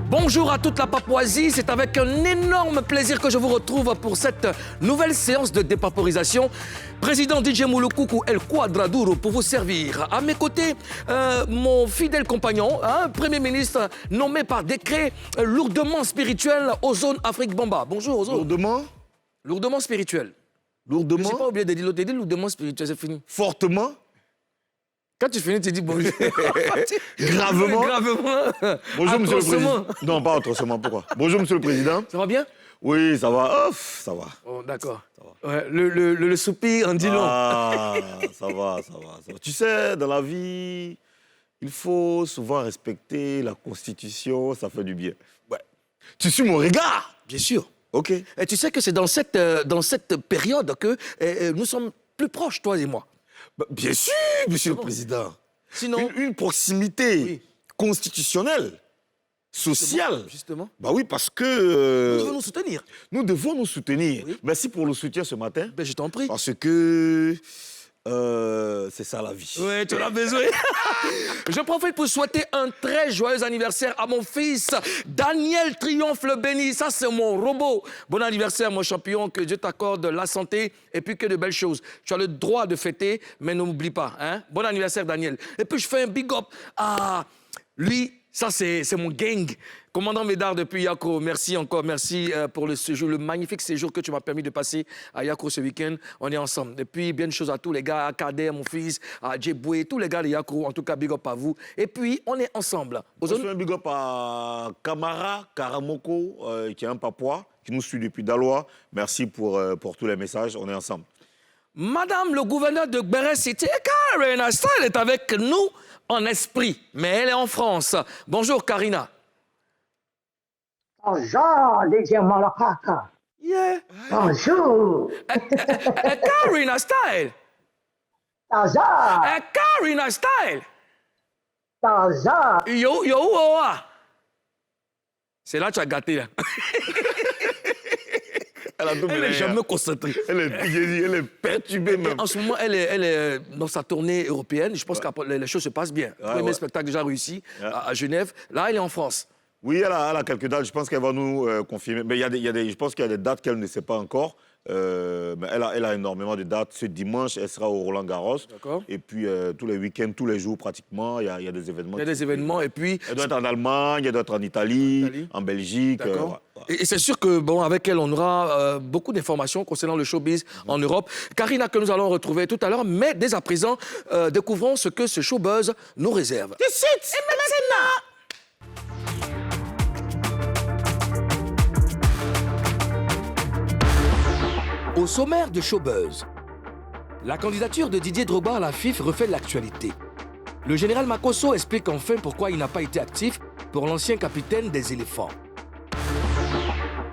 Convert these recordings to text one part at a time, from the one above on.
Bonjour à toute la Papouasie, c'est avec un énorme plaisir que je vous retrouve pour cette nouvelle séance de dépaporisation. Président DJ Moulokoukou El Quadraduro pour vous servir. À mes côtés, mon fidèle compagnon, Premier ministre nommé par décret lourdement spirituel Ozone Afrique Bamba. Bonjour Ozone. Lourdement? Lourdement spirituel. Lourdement? Je n'ai pas oublié de dire l'autre, lourdement spirituel, c'est fini. Fortement? Quand tu finis, tu dis bonjour. Gravement? Gravement. Bonjour, Monsieur le Président. Non, pas autrement, pourquoi? Bonjour, Monsieur le Président. Ça va bien? Oui, ça va. Ouf, ça va. Oh, d'accord. Ouais, le soupir en dit long. Ah, ça va. Tu sais, dans la vie, il faut souvent respecter la Constitution, ça fait du bien. Ouais. Tu suis mon regard? Bien sûr. OK. Et tu sais que c'est dans cette période que nous sommes plus proches, toi et moi. Bah, bien sûr, Monsieur le Président. Sinon... Une proximité constitutionnelle, sociale. Justement. Bah oui, parce que... Nous devons nous soutenir. Nous devons nous soutenir. Oui. Merci pour le soutien ce matin. Ben, je t'en prie. Parce que c'est ça la vie. Oui, tu en as besoin. Je profite pour souhaiter un très joyeux anniversaire à mon fils, Daniel Triomphe le béni. Ça, c'est mon robot. Bon anniversaire, mon champion. Que Dieu t'accorde la santé et puis que de belles choses. Tu as le droit de fêter, mais n'oublie pas. Hein? Bon anniversaire, Daniel. Et puis, je fais un big up à lui. Ça, c'est mon gang. Commandant Médard depuis Yako, merci encore. Merci pour le séjour, le magnifique séjour que tu m'as permis de passer à Yako ce week-end. On est ensemble. Et puis, bien de choses à tous les gars, à Kader, mon fils, à Djeboué, tous les gars de Yako. En tout cas, big up à vous. Et puis, on est ensemble. Je fais un big up à Kamara Karamoko, qui est un Papouas, qui nous suit depuis Daloa. Merci pour tous les messages. On est ensemble. Madame le gouverneur de Gbere City, Karina Style est avec nous en esprit, mais elle est en France. Bonjour, Karina. Bonjour, DJ Molokaka. Yeah. Bonjour. Karina Style. Bonjour. Karina Style. Bonjour. Yo. C'est là que tu as gâté, là. Elle est jamais concentrée. Elle est perturbée même. En ce moment, elle est dans sa tournée européenne. Je pense que les choses se passent bien. Premier spectacle déjà réussi à Genève. Là, elle est en France. Oui, elle a quelques dates. Je pense qu'elle va nous confirmer. Mais je pense qu'il y a des dates qu'elle ne sait pas encore. Mais elle a énormément de dates. Ce dimanche, elle sera au Roland-Garros. D'accord. Et puis, tous les week-ends, tous les jours, pratiquement, il y a des événements. Il y a des événements. Et puis... Elle doit être en Allemagne, elle doit être en Italie, en Belgique. D'accord. Et c'est sûr que, bon, avec elle, on aura beaucoup d'informations concernant le showbiz en Europe. Karina, que nous allons retrouver tout à l'heure. Mais dès à présent, découvrons ce que ce showbuzz nous réserve. Et maintenant! Au sommaire de Showbuzz, la candidature de Didier Drogba à la FIF refait l'actualité. Le général Makosso explique enfin pourquoi il n'a pas été actif pour l'ancien capitaine des éléphants.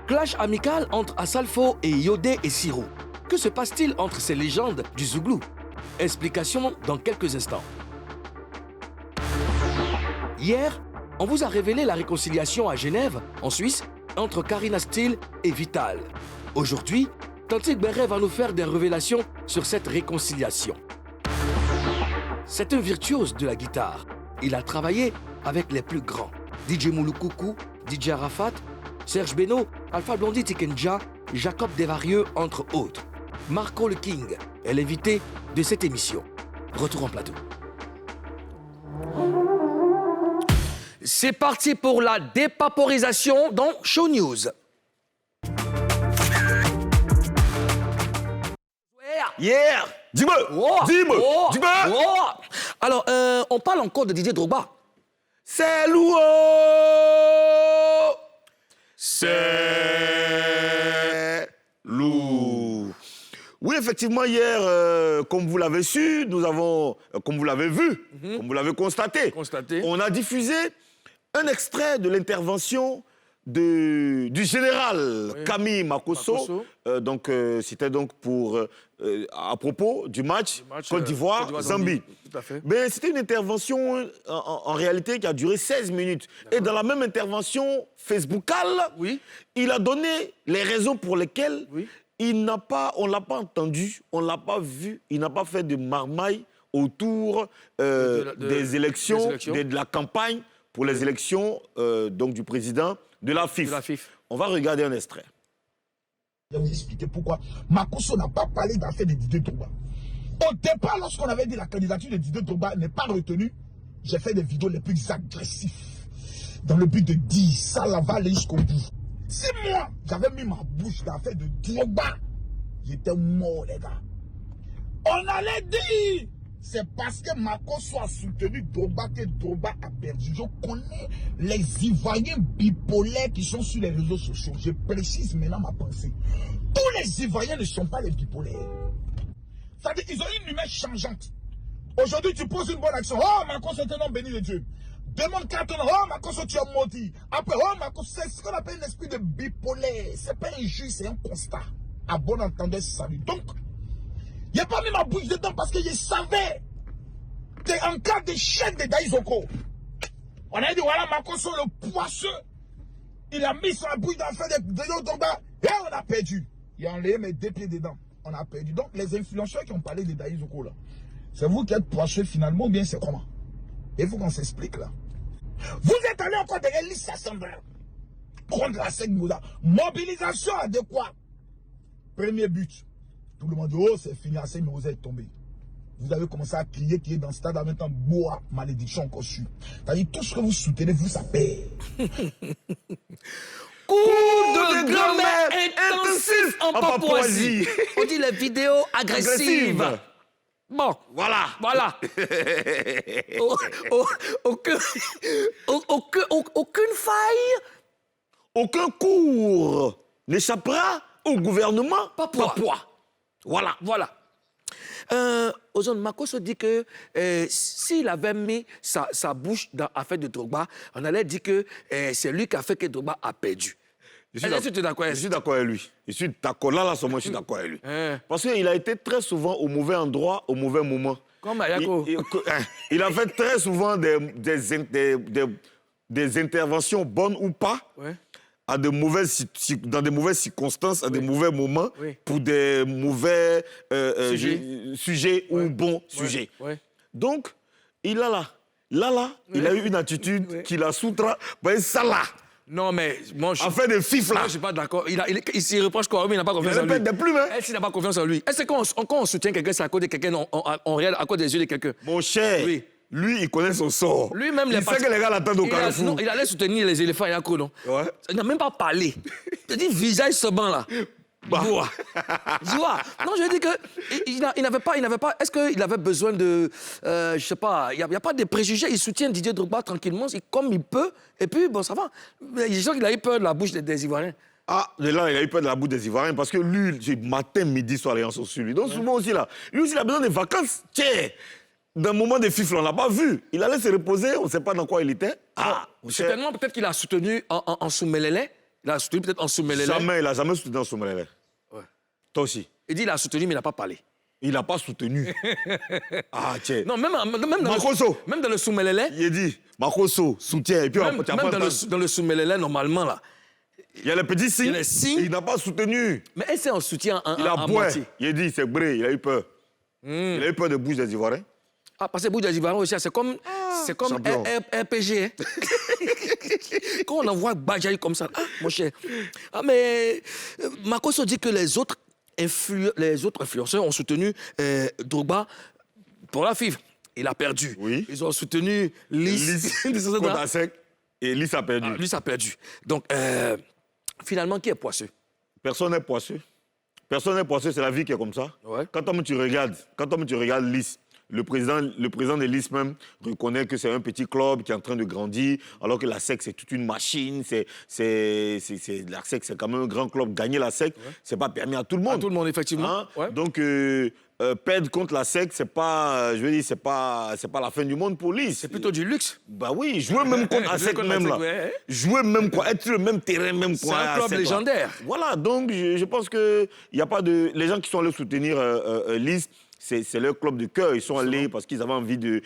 Clash amical entre Assalfo et Yodé et Sirou. Que se passe-t-il entre ces légendes du Zouglou? Explication dans quelques instants. Hier, on vous a révélé la réconciliation à Genève, en Suisse, entre Karina Steele et Vital. Aujourd'hui, Tanti Gbere va nous faire des révélations sur cette réconciliation. C'est un virtuose de la guitare. Il a travaillé avec les plus grands. DJ Moulokoukou, DJ Arafat, Serge Beno, Alpha Blondy Tikenja, Jacob Desvarieux, entre autres. Marco le King est l'invité de cette émission. Retour en plateau. C'est parti pour la dépaporisation dans Show News. Yeah! Dis-moi! Dis-moi! Alors, on parle encore de Didier Drogba. C'est lourd! C'est lourd! Oui, effectivement, hier, comme vous l'avez su, nous avons, comme vous l'avez vu, comme vous l'avez constaté, on a diffusé un extrait de l'intervention du général Camille Makosso. C'était donc à propos du match Côte d'Ivoire-Zambie. Mais c'était une intervention en réalité qui a duré 16 minutes. Et dans la même intervention facebookale, il a donné les raisons pour lesquelles on ne l'a pas entendu, on ne l'a pas vu, il n'a pas fait de marmaille autour des élections, de la campagne pour les élections donc du président de la FIF. On va regarder un extrait. Je vais vous expliquer pourquoi Makosso n'a pas parlé d'affaires de Didier Drogba. Au départ, lorsqu'on avait dit la candidature de Didier Drogba n'est pas retenue, j'ai fait des vidéos les plus agressives dans le but de dire ça là va aller jusqu'au bout. Si moi, j'avais mis ma bouche dans l'affaire de Drogba, j'étais mort, les gars. On allait dire, c'est parce que Makosso a soutenu Drogba que Drogba a perdu. Je connais les Ivoiriens bipolaires qui sont sur les réseaux sociaux. Je précise maintenant ma pensée. Tous les Ivoiriens ne sont pas les bipolaires. C'est-à-dire qu'ils ont une humeur changeante. Aujourd'hui, tu poses une bonne action. Oh, Makosso est un homme béni de Dieu. Demande 4 ans. Oh, Makosso, tu as maudit. Après, oh, Makosso, c'est ce qu'on appelle un esprit de bipolaire. C'est pas un jeu, c'est un constat. À bon entendeur, salut. Donc, il n'a pas mis ma bouche dedans parce que je savais qu'en cas d'échec de Daïzoko, on a dit voilà Makosso le poisseux, il a mis sa bouche dans l'affaire de Drogba et on a perdu. Il a enlevé mes 2 pieds dedans. On a perdu. Donc les influenceurs qui ont parlé de Daïzoko là, c'est vous qui êtes poisseux finalement ou bien c'est comment? Il faut qu'on s'explique là. Vous êtes allé encore derrière l'Issa Sambra contre la SEC Moussa. Mobilisation adéquate. Premier but. Tout le monde dit, oh, c'est fini, la SEC Moussa est tombé. Vous avez commencé à crier qui est dans ce stade en même temps, bois, malédiction encore su. C'est-à-dire, tout ce que vous soutenez, vous, ça paie. Cours de grammaire intensif en Papouasie. On dit les vidéos agressives. Bon, voilà. Aucune faille. Aucun cours n'échappera au gouvernement papouas. Voilà. Ozone Makosso dit que s'il avait mis sa bouche dans l'affaire de Drogba, on allait dire que c'est lui qui a fait que Drogba a perdu. Je suis d'accord avec lui. Je suis d'accord. Là, je suis d'accord avec lui. Parce qu'il a été très souvent au mauvais endroit, au mauvais moment. Comme Ayako. Il a fait très souvent des interventions bonnes ou pas. Ouais. Dans de mauvaises circonstances, à des mauvais moments, pour des mauvais sujets ou bons sujets. Ouais. Donc, il a il a eu une attitude qui l'a soutra. Ça là. Non, mais moi, je... En fait, de fif là. Moi, je suis pas d'accord. Il s'y reproche quoi, mais il n'a pas confiance en lui. Il répète des plumes, hein. S'il n'a pas confiance en lui. Est-ce que quand on soutient quelqu'un, c'est à cause de quelqu'un, on regarde à cause des yeux de quelqu'un? Mon cher. Oui. Lui, il connaît son sort. Lui-même, il sait que les gars l'attendent au carrefour. Non, il allait soutenir les éléphants Yako, non? Ouais. Il n'a même pas parlé. Il dit visage sobant là. Joie. Non, je veux dire qu'il n'avait pas. Est-ce qu'il avait besoin de. Je sais pas, il n'y a pas de préjugés. Il soutient Didier Drogba tranquillement, comme il peut. Et puis, bon, ça va. Mais je sens qu'il a eu peur de la bouche des Ivoiriens. Ah, là, il a eu peur de la bouche des Ivoiriens parce que lui, matin, midi, soir, les gens sont sur lui. Donc, souvent aussi, là, lui aussi, il a besoin de vacances. Tiens! D'un moment de fifle, on ne l'a pas vu. Il allait se reposer, on ne sait pas dans quoi il était. Certainement, peut-être qu'il a soutenu en Soumelele. Il a soutenu peut-être en Soumelele. Jamais, il n'a jamais soutenu en Soumelele. Ouais. Toi aussi. Il dit qu'il a soutenu, mais il n'a pas parlé. Il n'a pas soutenu. Tiens. Non, même dans le Soumelele. Il a dit, Makosso, soutient. Et puis, même dans le Soumelele, normalement, là. Il y a les petits signes. Il n'a pas soutenu. Mais est-ce c'est en soutien il a boité. Il a dit, c'est bré, il a eu peur. Il a eu peur de bouche des Ivoiriens. Ah, parce que bouche des Ivoiriens aussi, c'est comme RPG. Hein? Quand on envoie Badjaï comme ça, mon cher. Mais Makosso dit que les autres influenceurs ont soutenu Drogba pour la FIF. Il a perdu. Oui. Ils ont soutenu Lys. Et Lys a perdu. Lys a perdu. Donc, finalement, qui est poisseux? Personne n'est poisseux. Personne n'est poisseux, c'est la vie qui est comme ça. Ouais. Quand tu regardes Lys, le président de Lys même reconnaît que c'est un petit club qui est en train de grandir, alors que la SEC, c'est toute une machine. La SEC, c'est quand même un grand club. Gagner la SEC, c'est pas permis à tout le monde. À tout le monde, effectivement. Hein? Ouais. Donc, perdre contre la SEC, c'est pas la fin du monde pour Lys. C'est plutôt du luxe. Bah oui, jouer même contre la SEC même là. Ouais. Jouer même quoi, être sur le même terrain même quoi. C'est un club légendaire. Voilà, donc je pense que il y a pas de les gens qui sont allés soutenir Lys. C'est leur club de cœur. Ils sont allés parce qu'ils avaient envie de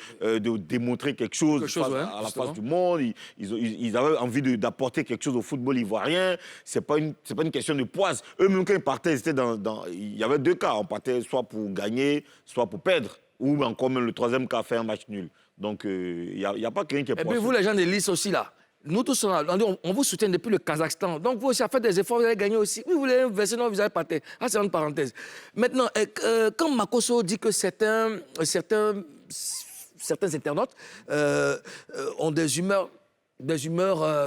démontrer quelque chose à la face du monde. Ils avaient envie d'apporter quelque chose au football ivoirien. C'est pas une question de poisse. Eux-mêmes, quand ils partaient, il y avait 2 cas. On partait soit pour gagner, soit pour perdre. Ou encore même le 3e cas, faire un match nul. Donc, il n'y a pas quelqu'un qui est Et poisseux. puis vous, les gens de l'Is aussi, là, nous tous, on vous soutient depuis le Kazakhstan. Donc vous aussi, à faire des efforts, vous allez gagner aussi. Oui, vous voulez verser, non, vous allez partir. Ah, c'est une parenthèse. Maintenant, quand Makosso dit que certains internautes ont des humeurs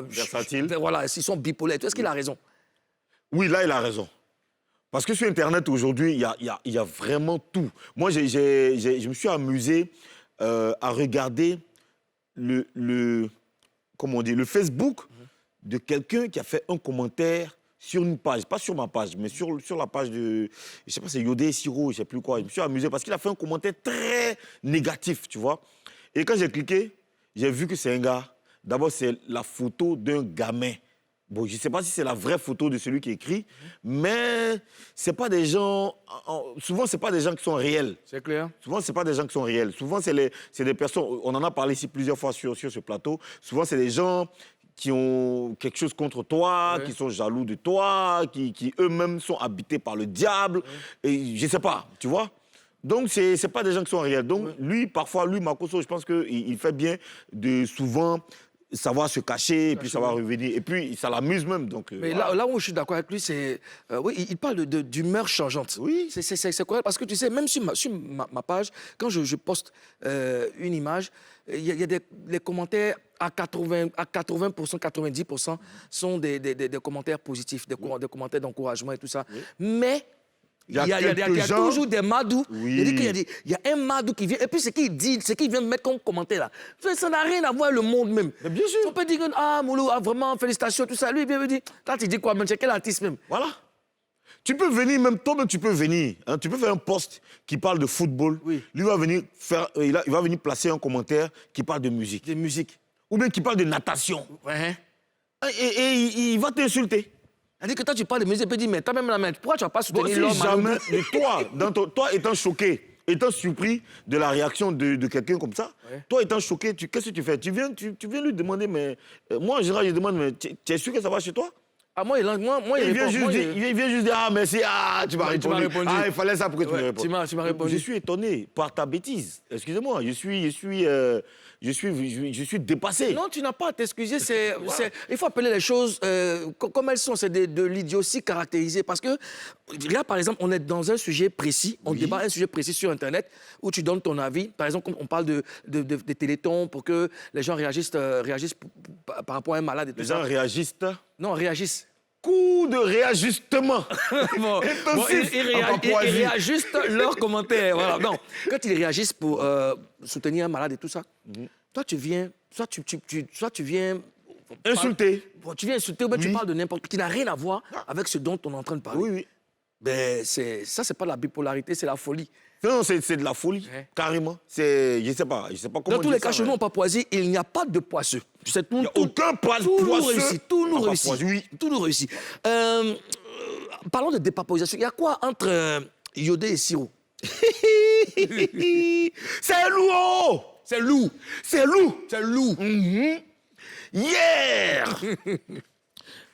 versatiles. Voilà, s'ils sont bipolaires. Est-ce qu'il a raison? Oui, là, il a raison. Parce que sur Internet, aujourd'hui, il y a vraiment tout. Moi, je me suis amusé à regarder comment on dit, le Facebook de quelqu'un qui a fait un commentaire sur une page, pas sur ma page, mais sur la page de, je sais pas, c'est Yodé Siro, je sais plus quoi. Je me suis amusé parce qu'il a fait un commentaire très négatif, tu vois. Et quand j'ai cliqué, j'ai vu que c'est un gars. D'abord, c'est la photo d'un gamin. Bon, je ne sais pas si c'est la vraie photo de celui qui écrit, mais c'est pas des gens. Souvent, c'est pas des gens qui sont réels. C'est clair. Souvent, c'est pas des gens qui sont réels. Souvent, c'est des personnes. On en a parlé ici plusieurs fois sur ce plateau. Souvent, c'est des gens qui ont quelque chose contre toi, qui sont jaloux de toi, qui eux-mêmes sont habités par le diable. Et je ne sais pas, tu vois. Donc, c'est pas des gens qui sont réels. Donc, lui, parfois, Makosso, je pense qu'il fait bien de souvent savoir se cacher et puis savoir revenir. Et puis, ça l'amuse même. Donc, mais voilà. là où je suis d'accord avec lui, c'est... oui, il parle d'humeur changeante. Oui. C'est correct. Parce que tu sais, même sur ma page, quand je poste une image, il y a les commentaires à 80%, 90% sont des commentaires positifs, des commentaires d'encouragement et tout ça. Oui. Mais... Il y a toujours des madous. Oui. Il y a un madou qui vient. Et puis, ce qu'il vient mettre comme commentaire là, ça n'a rien à voir avec le monde même. Mais bien sûr. On peut dire que, ah, Moulou, vraiment, félicitations, tout ça. Lui, il vient me dire, là, tu dis quoi, même, c'est quel artiste même? Voilà. Tu peux venir, même toi-même, tu peux venir. Hein, tu peux faire un post qui parle de football. Oui. Lui va venir il va venir placer un commentaire qui parle de musique. De musique. Ou bien qui parle de natation. Ouais. Et il va t'insulter. C'est-à-dire que toi, tu parles de musique, il peut dire, mais toi même la main, pourquoi tu vas pas soutenir l'homme? Si jamais, toi étant choqué, étant surpris de la réaction de quelqu'un comme ça, toi étant choqué, qu'est-ce que tu fais? Tu viens lui demander, mais moi, en général, je demande, mais tu es sûr que ça va chez toi? Ah, moi, il vient juste dire, ah, merci, ah, tu m'as répondu. Ah, il fallait ça pour que tu me répondes. Tu m'as répondu. Je suis étonné par ta bêtise. Excusez-moi, je suis dépassé. Non, tu n'as pas à t'excuser. Il faut appeler les choses comme elles sont. C'est de l'idiotie caractérisée. Parce que là, par exemple, on est dans un sujet précis. On débat un sujet précis sur Internet où tu donnes ton avis. Par exemple, on parle de téléthons pour que les gens réagissent par rapport à un malade et tout ça. Les gens réagissent? Non, réagissent. Coup de réajustement. Bon, ils réajustent leurs commentaires. Voilà. Non, quand ils réagissent pour soutenir un malade et tout ça, toi, tu viens... Soit tu viens... Insulter. Tu viens insulter ou bien tu parles de n'importe qui n'a rien à voir avec ce dont on est en train de parler. Oui. Ben, ça, c'est pas la bipolarité, c'est la folie. Non, c'est de la folie, carrément. Je sais pas comment. Dans tous les cas, chez nous, en Papouasie, il n'y a pas de poisseux. Il n'y a aucun poisseux. Tout nous réussit. Tout nous réussit. Parlons de dépapolisation. Il y a quoi entre Yodé et Siro? C'est loup. C'est loup. C'est loup. C'est loup. Hier,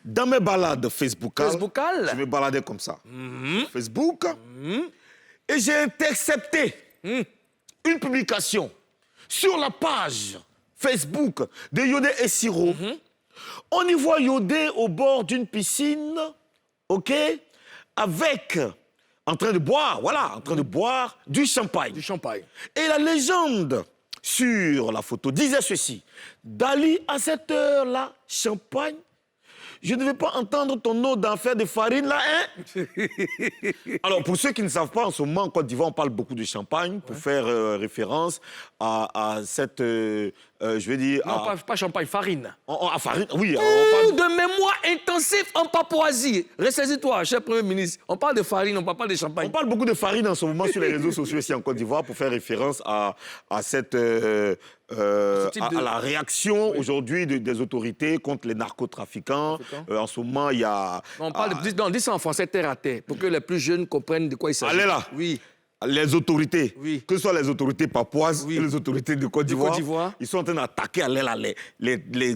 dans mes balades Facebookales, je me baladais comme ça. Facebook. Et j'ai intercepté une publication sur la page Facebook de Yodé et Siro. On y voit Yodé au bord d'une piscine, OK, en train de boire du champagne. Du champagne. Et la légende sur la photo disait ceci: Dali, à cette heure-là, champagne. Je ne vais pas entendre ton eau d'enfer de farine, là, hein? Alors, pour ceux qui ne savent pas, en ce moment, en Côte d'Ivoire, on parle beaucoup de champagne pour faire référence à cette, je vais dire... Non, pas champagne, farine. À farine, oui. De mémoire intensif en Papouasie. Ressaisis-toi, cher Premier ministre. On parle de farine, on ne parle pas de champagne. On parle beaucoup de farine en ce moment sur les réseaux sociaux ici en Côte d'Ivoire pour faire référence à cette... à la réaction aujourd'hui des autorités contre les narcotrafiquants. En ce moment, il y a... On parle dis ça en français terre à terre, pour que les plus jeunes comprennent de quoi il s'agit. Allez là. Oui. Les autorités, que ce soit les autorités papouases et les autorités de Côte d'Ivoire, ils sont en train d'attaquer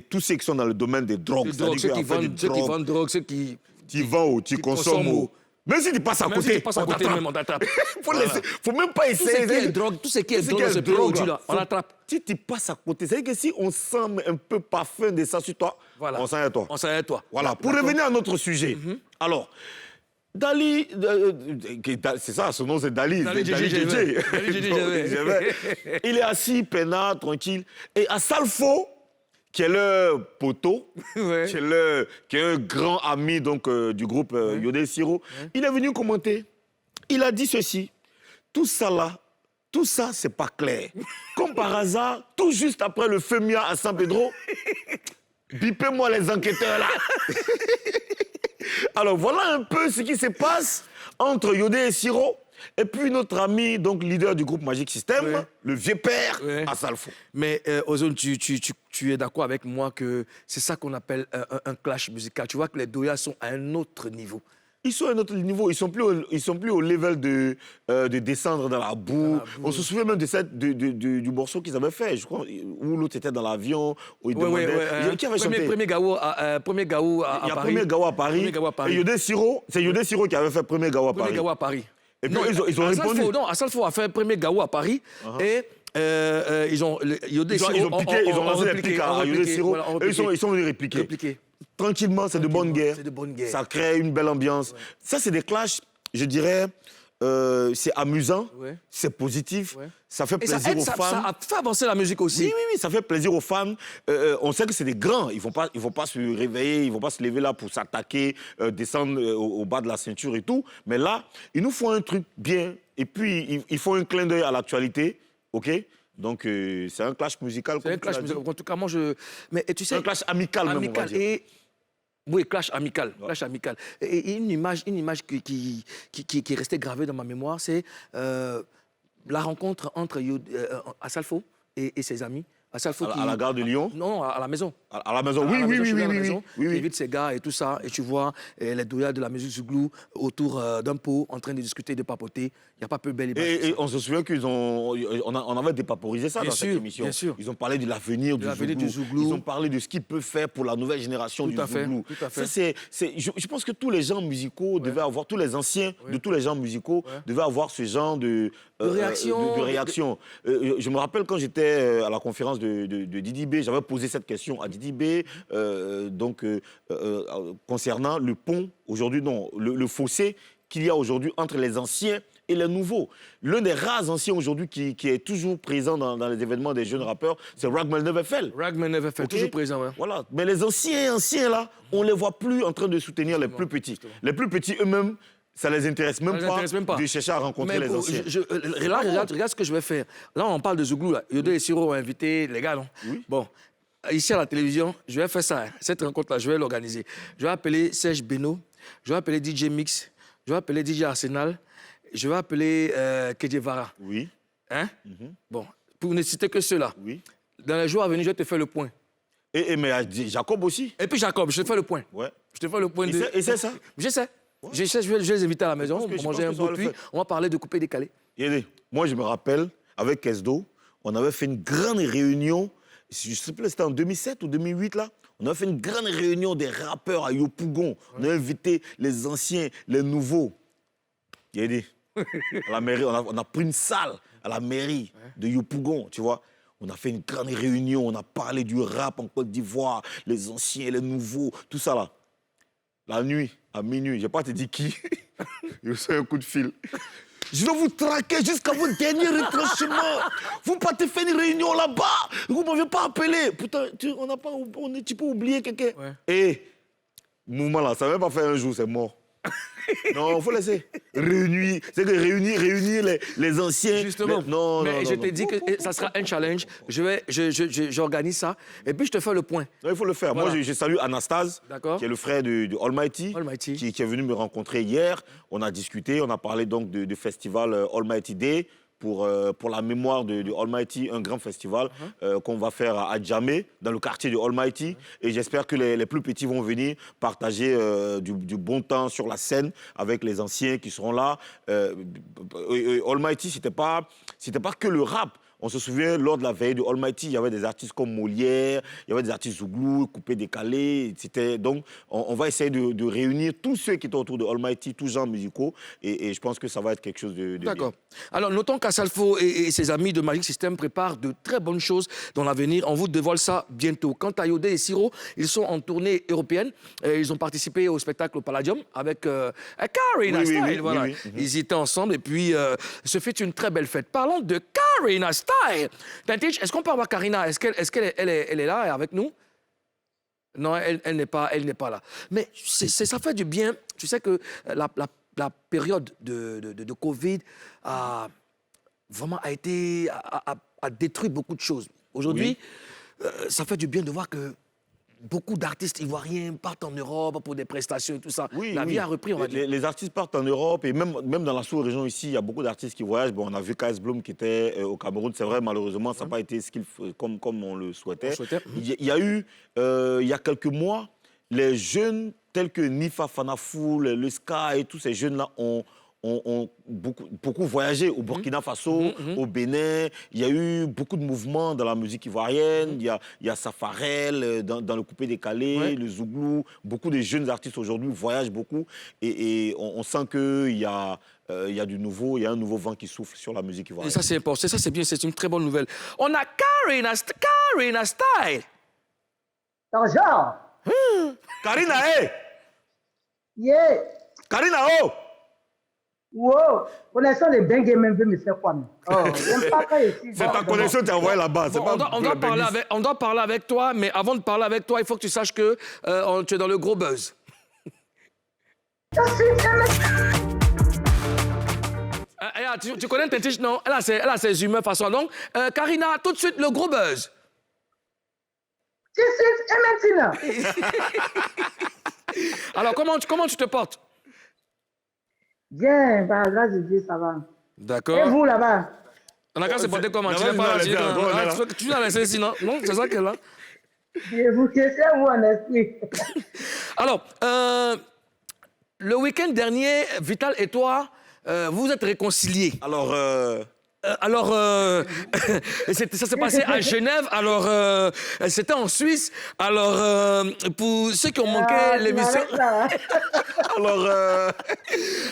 tous ceux qui sont dans le domaine des drogues. Ceux qui vendent drogue, ceux qui... Tu vends ou tu consommes ou... Même si tu passes à Même si côté, tu passes à on côté, t'attrape. même, on t'attrape. Faut même pas Tout ce essayer. qui est drogue, tout ce qui est drogue dans ce pays aujourd'hui, là, on l'attrape. Si tu passes à côté, c'est-à-dire que si on sent un peu parfum de ça sur toi, Voilà. on s'en est à toi. On s'en est à toi. Voilà. Pour D'accord. revenir à notre sujet. Alors, Dali, c'est ça, son nom c'est Dali. Dali Dali JJ. JJ. Dali JJ. Donc, il est assis, peinard, tranquille. Et à Salfo, qui est le poteau, Ouais. qui est un grand ami donc, du groupe Yodé Siro, il est venu commenter. Il a dit ceci. Tout ça là, tout ça, c'est pas clair. Comme par hasard, tout juste après le FEMIA à San Pedro, bipez-moi les enquêteurs là. Alors voilà un peu ce qui se passe entre Yodé et Siro et puis notre ami, donc leader du groupe Magic System, Ouais. le vieux père Ouais. à Salfo. Mais Ozone, tu es d'accord avec moi que c'est ça qu'on appelle un clash musical. Tu vois que les Doya sont à un autre niveau. Ils sont à un autre niveau, ils sont plus au level de descendre dans la boue. On se souvient même du morceau qu'ils avaient fait, je crois, où l'autre était dans l'avion, où il demandait... Qui avait chanté? Premier Gaou à Il y Paris. a Premier Gaou à Paris. Premier Gaou à Paris. Et Yodé Siro, c'est Yodé Siro qui avait fait Premier Gaou à Premier Paris. Gaou à Paris. Et puis ils ont répondu. Assalfo a fait un premier Gaou à Paris et ils ont Yodé Siro Ils ont lancé des pics à Yodé Siro. Et ils sont venus répliquer. Tranquillement, c'est de bonne guerre. C'est de bonne guerre. Ça crée une belle ambiance. Ouais. Ça, c'est des clashs, je dirais, c'est amusant, Ouais. c'est positif, Ouais. ça fait Et ça plaisir aide, aux fans. ça a fait avancer la musique aussi. Oui, ça fait plaisir aux fans. On sait que c'est des grands. Ils ne vont pas se réveiller, ils ne vont pas se lever là pour s'attaquer, descendre au bas de la ceinture et tout. Mais là, ils nous font un truc bien. Et puis, ils font un clin d'œil à l'actualité. OK? Donc, c'est un clash musical. C'est un clash musical. En tout cas, moi, Mais tu sais, un clash amical, même, on va dire. Oui, clash amical. Ouais. Clash amical. Et une image qui est restée gravée dans ma mémoire, c'est la rencontre entre Assalfo et ses amis. Assalfo à la gare de Lyon? Non, à la maison. À la maison, oui. Il invite ses gars et tout ça, et tu vois les douillards de la musique Zouglou autour d'un pot en train de discuter, de papoter. Il n'y a pas peu belle image. Et on se souvient on avait dépaporisé ça cette émission. Bien sûr. Ils ont parlé de l'avenir du Zouglou. Ils ont parlé de ce qu'il peut faire pour la nouvelle génération du Zouglou. Tout à fait. Ça, je pense que tous les gens musicaux devaient avoir, tous les anciens de tous les gens musicaux devaient avoir ce genre de réaction. Je me rappelle quand j'étais à la conférence de Didi B, j'avais posé cette question à Didi B, concernant le pont aujourd'hui, non, le fossé qu'il y a aujourd'hui entre les anciens et les nouveaux. L'un des rares anciens aujourd'hui qui est toujours présent dans les événements des jeunes rappeurs, c'est Ragman Neverfell. Ragman Neverfell, toujours présent. Ouais. Voilà. Mais les anciens là, on ne les voit plus en train de soutenir les plus petits. Justement. Les plus petits eux-mêmes, ça ne les intéresse même pas de chercher à rencontrer les anciens. Regarde ce que je vais faire. Là, on parle de Zouglou. Yodé et Siro ont invité les gars, non? Oui. Bon, ici à la télévision, je vais faire ça. Cette rencontre-là, je vais l'organiser. Je vais appeler Serge Beno, je vais appeler DJ Mix, je vais appeler DJ Arsenal, je vais appeler Kedjevara. Oui. Hein? Bon, pour ne citer que ceux-là. Oui. Dans les jours à venir, je vais te faire le point. Mais Jacob aussi. Et puis Jacob, je te fais le point. Ouais. Je te fais le point Et c'est ça? Je sais. Ouais. Je vais les inviter à la maison, on va manger un bout, puis on va parler de couper décalé. Moi, je me rappelle, avec Kesdo, on avait fait une grande réunion, je ne sais plus, c'était en 2007 ou 2008, là. On avait fait une grande réunion des rappeurs à Yopougon. On a invité les anciens, les nouveaux. À la mairie, on a pris une salle à la mairie de Yopougon, tu vois. On a fait une grande réunion, on a parlé du rap en Côte d'Ivoire, les anciens, les nouveaux, tout ça là. La nuit, à minuit, je n'ai pas te dire qui, je reçois un coup de fil. Je vais vous traquer jusqu'à votre dernier retranchement. Vous partez faire une réunion là-bas. Vous ne m'avez pas appelé. Putain, tu peux oublier quelqu'un. Ouais. Et, mouvement là, ça ne va pas faire un jour, c'est mort. Non, il faut laisser. Réunir, c'est que réunir les anciens. Justement. Mais je t'ai dit que ça sera un challenge. J'organise ça. Et puis, je te fais le point. Non, il faut le faire. Voilà. Moi, je salue Anastase, qui est le frère de Almighty, qui est venu me rencontrer hier. On a discuté, on a parlé donc du festival Almighty Day. Pour la mémoire de Almighty, un grand festival qu'on va faire à Djamé, dans le quartier de Almighty. Et j'espère que les plus petits vont venir partager du bon temps sur la scène avec les anciens qui seront là. Almighty, c'était pas que le rap. on se souvient, lors de la veille de Almighty, il y avait des artistes comme Molière, il y avait des artistes Zouglou, Coupé Décalé, donc on va essayer de réunir tous ceux qui étaient autour de Almighty, tous genres musicaux, et je pense que ça va être quelque chose de D'accord. bien. Alors, notons qu'Assalfo et ses amis de Magic System préparent de très bonnes choses dans l'avenir. On vous dévoile ça bientôt. Quant à Yodé et Siro, ils sont en tournée européenne. Ils ont participé au spectacle au Palladium avec Karina Style. Voilà. Ils étaient ensemble et puis ce fut une très belle fête. Parlons de Karina Style. Tintich, est-ce qu'on peut avoir Karina? Est-ce qu'elle est là avec nous? Non, elle n'est pas là. Mais ça fait du bien. Tu sais que la période de Covid a détruit beaucoup de choses. Aujourd'hui, ça fait du bien de voir que beaucoup d'artistes ivoiriens partent en Europe pour des prestations et tout ça. La vie a repris, on va dire. Les artistes partent en Europe et même dans la sous-région ici, il y a beaucoup d'artistes qui voyagent. Bon, on a vu KS Bloom qui était au Cameroun. C'est vrai, malheureusement, ça n'a pas été comme on le souhaitait. Il y a eu, il y a quelques mois, les jeunes tels que Nifa Fanafou, le Ska et tous ces jeunes-là ont beaucoup voyagé au Burkina Faso, au Bénin. Il y a eu beaucoup de mouvements dans la musique ivoirienne. Il y a Safarel dans le coupé décalé, le Zouglou. Beaucoup de jeunes artistes aujourd'hui voyagent beaucoup. Et on sent qu'il y a du nouveau, il y a un nouveau vent qui souffle sur la musique ivoirienne. Et ça, c'est important. Ça, c'est bien. C'est une très bonne nouvelle. On a Karina Style. Bonjour. Karina, hey! Yeah. Karina, oh! Wow. Connexion de Bengue même veut me faire quoi? J'aime pas quand ici. C'est ta connexion que tu as envoyée là-bas. On doit parler avec toi, mais avant de parler avec toi, il faut que tu saches que tu es dans le gros buzz. Tu connais Tintich, non? Elle a ses humeurs façon. Donc, Karina, tout de suite, le gros buzz. Tout de suite et maintenant. Alors, comment tu te portes? Bien, par grâce de Dieu, ça va. D'accord. Et vous, là-bas? On a qu'à se porter comment? Tu n'es pas là. Tu l'as laissé ici, non? Non, c'est ça qu'elle a. Je vous question, vous, en esprit. Alors, le week-end dernier, Vital et toi, vous êtes réconciliés. Alors, ça s'est passé à Genève, alors c'était en Suisse. Alors, pour ceux qui ont manqué l'émission...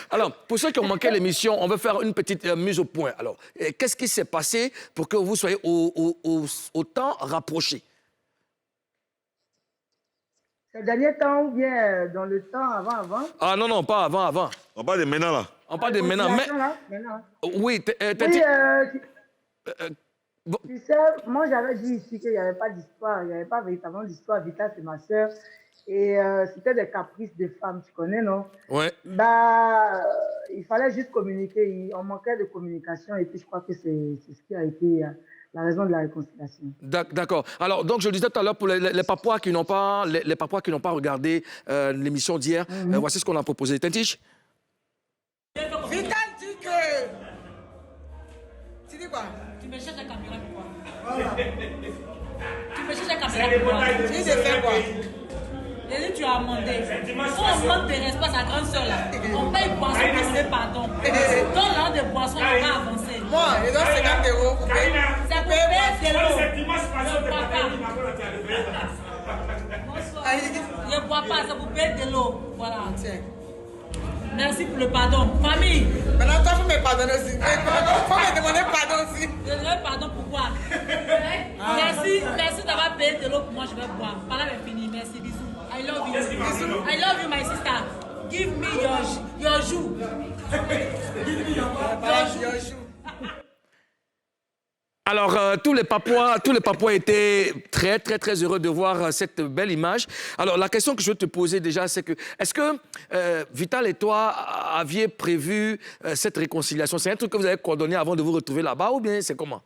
Alors, pour ceux qui ont manqué l'émission, on va faire une petite mise au point. Alors, qu'est-ce qui s'est passé pour que vous soyez autant rapprochés? Ces derniers temps ou bien dans le temps avant? Ah non, pas avant. on parle de maintenant, là. On parle de maintenant, mais... Maintenant. Oui, bon. Tu sais, moi j'avais dit ici qu'il n'y avait pas d'histoire, il n'y avait pas véritablement d'histoire. Vita, c'est ma soeur. Et c'était des caprices de femmes, tu connais, non? Ouais. Il fallait juste communiquer. On manquait de communication et puis je crois que c'est ce qui a été la raison de la réconciliation. D'accord. Alors, donc, je le disais tout à l'heure, pour les Papouas qui n'ont pas, regardé l'émission d'hier, voici ce qu'on a proposé. Tintich? Vital dit que... Tu dis quoi? Tu me cherches la caméra pour quoi? Tu me cherches la caméra pour quoi? Tu dis de faire quoi? Et dit tu as amendé. On manque de respect à sa grande soeur là. On paye boisson pour demander pardon. Dans l'an de boisson, on va avancer. Moi, je donne 50 €. C'est pour payer de l'eau. Je ne bois pas, c'est pour payer de l'eau. Voilà. Merci pour le pardon. Famille. Maintenant, toi, faut me pardonner aussi. Faut me demander pardon aussi. Je demande pardon pourquoi? Merci d'avoir payé de l'eau pour moi, je vais boire. Par là, je finis. Merci, bisous. I love you. I love you, my sister. Give me your joue. Give me your joue. Alors, tous les Papouas étaient très, très, très heureux de voir cette belle image. Alors, la question que je veux te poser déjà, c'est que, est-ce que Vital et toi aviez prévu cette réconciliation? C'est un truc que vous avez coordonné avant de vous retrouver là-bas ou bien c'est comment?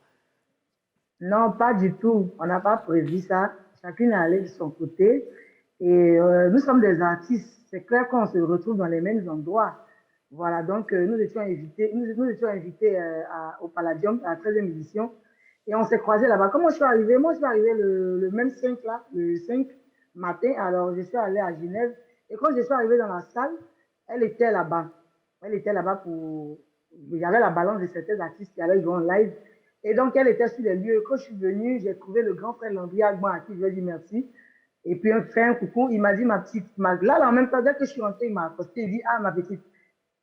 Non, pas du tout. On n'a pas prévu ça. Chacune est allée de son côté. Et nous sommes des artistes. C'est clair qu'on se retrouve dans les mêmes endroits. Voilà, donc nous étions invités, au Palladium, à la 13e édition. Et on s'est croisés là-bas. Comment je suis arrivée? Moi, je suis arrivée le même 5 là, le 5 matin. Alors, je suis allée à Genève. Et quand je suis arrivée dans la salle, elle était là-bas. Elle était là-bas pour... Il y avait la balance de certains artistes qui allaient jouer en live. Et donc, elle était sur les lieux. Quand je suis venue, j'ai trouvé le grand frère Landry Agban à qui je lui ai dit merci. Et puis, on fait un coucou. Il m'a dit, ma petite, là, en même temps, dès que je suis rentrée, il m'a accosté. Il dit, ah, ma petite,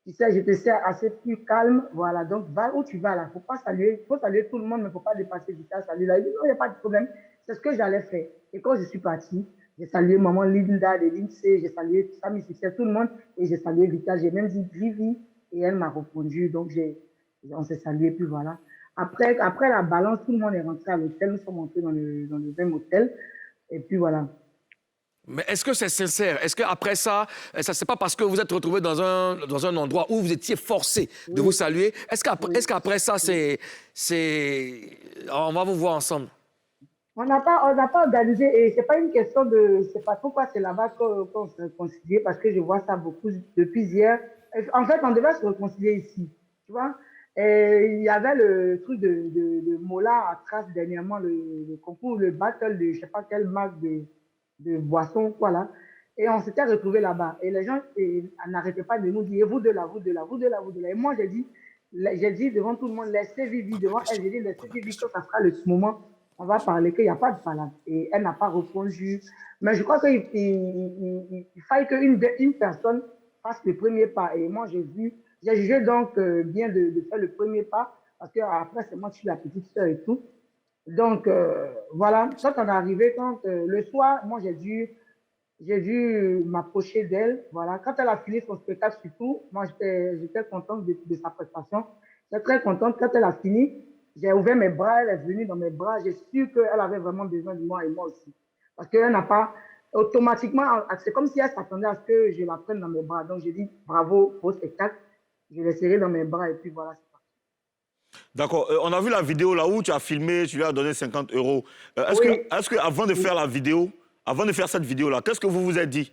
tu sais, je te sais assez plus calme. Voilà, donc, va où tu vas là. Il ne faut pas saluer. Il faut saluer tout le monde, mais il ne faut pas dépasser du temps. Salut là. Il dit, non, il n'y a pas de problème. C'est ce que j'allais faire. Et quand je suis partie, j'ai salué maman Linda de l'INSEE, j'ai salué Samy Succès, tout le monde. Et j'ai salué Vita. J'ai même dit Vivi. Et elle m'a répondu. Donc, on s'est salué. Puis voilà. Après la balance, tout le monde est rentré à l'hôtel. Nous sommes entrés dans le même hôtel. Et puis voilà. Mais est-ce que c'est sincère? Est-ce qu'après ça, c'est pas parce que vous êtes retrouvé dans un endroit où vous étiez forcé de vous saluer? Est-ce qu'après ça, on va vous voir ensemble? On n'a pas organisé, et c'est pas une question de, c'est pas pourquoi c'est là-bas qu'on se réconcilie, parce que je vois ça beaucoup depuis hier. En fait, on devait se réconcilier ici, tu vois. Et il y avait le truc de Mola à Trace dernièrement, le concours, le battle de je sais pas quelle marque de boisson, quoi là. Et on s'était retrouvés là-bas. Et les gens n'arrêtaient pas de nous dire, vous deux là, vous deux là, vous deux là, vous deux là. Et moi, j'ai dit devant tout le monde, laissez Vivi devant elle, j'ai dit, laissez Vivi, ça sera le moment. On va parler qu'il n'y a pas de palade. Et elle n'a pas répondu. Mais je crois qu'il faille qu'une personne fasse le premier pas. Et moi, j'ai jugé donc bien de faire le premier pas, parce qu'après, c'est moi qui suis la petite sœur et tout. Donc, voilà, quand on est arrivé, le soir, moi, j'ai dû m'approcher d'elle. Voilà. Quand elle a fini son spectacle, surtout, moi, j'étais contente de sa prestation. J'étais très contente. Quand elle a fini, j'ai ouvert mes bras, elle est venue dans mes bras. J'ai su qu'elle avait vraiment besoin de moi et moi aussi. Parce qu'elle n'a pas, automatiquement, c'est comme si elle s'attendait à ce que je la prenne dans mes bras. Donc, j'ai dit bravo au spectacle. Je l'ai serré dans mes bras et puis voilà, c'est parti. D'accord. On a vu la vidéo là où tu as filmé, tu lui as donné 50 euros. Est-ce que avant de faire la vidéo, avant de faire cette vidéo-là, qu'est-ce que vous vous êtes dit?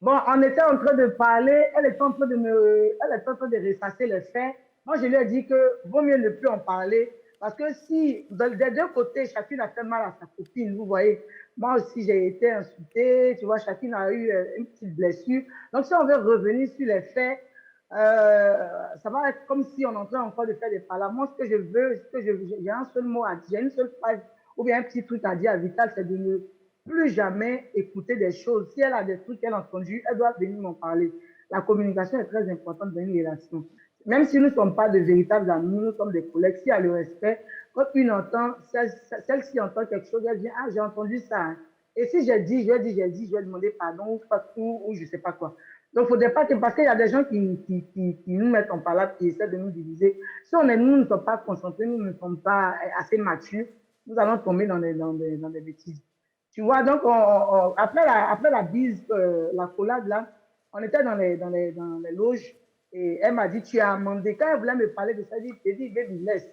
Bon, on était en train de parler, elle était en train de ressasser les faits. Moi, je lui ai dit que vaut mieux ne plus en parler. Parce que si, des deux côtés, chacune a fait mal à sa copine, vous voyez. Moi aussi, j'ai été insultée, tu vois, chacune a eu une petite blessure. Donc, si on veut revenir sur les faits, ça va être comme si on entrait encore de faire des palabres. Moi, ce que je veux, j'ai un seul mot à dire, j'ai une seule phrase ou bien un petit truc à dire à Vital, c'est de ne plus jamais écouter des choses. Si elle a des trucs qu'elle a entendus, elle doit venir m'en parler. La communication est très importante dans une relation. Même si nous ne sommes pas de véritables amis, nous sommes des collègues, s'il y a le respect, quand une entend, celle-ci entend quelque chose, elle dit, ah, j'ai entendu ça. Hein. Et si j'ai dit, je vais demander pardon ou je ne sais pas quoi. Donc, il ne faudrait pas que, parce qu'il y a des gens qui nous mettent en parole, qui essaient de nous diviser. Si nous ne sommes pas concentrés, nous ne sommes pas assez matures, nous allons tomber dans des bêtises. Tu vois, donc, après la bise, la collade, là, on était dans les loges et elle m'a dit, tu as amendé. Quand elle voulait me parler de ça, j'ai dit, baby, laisse.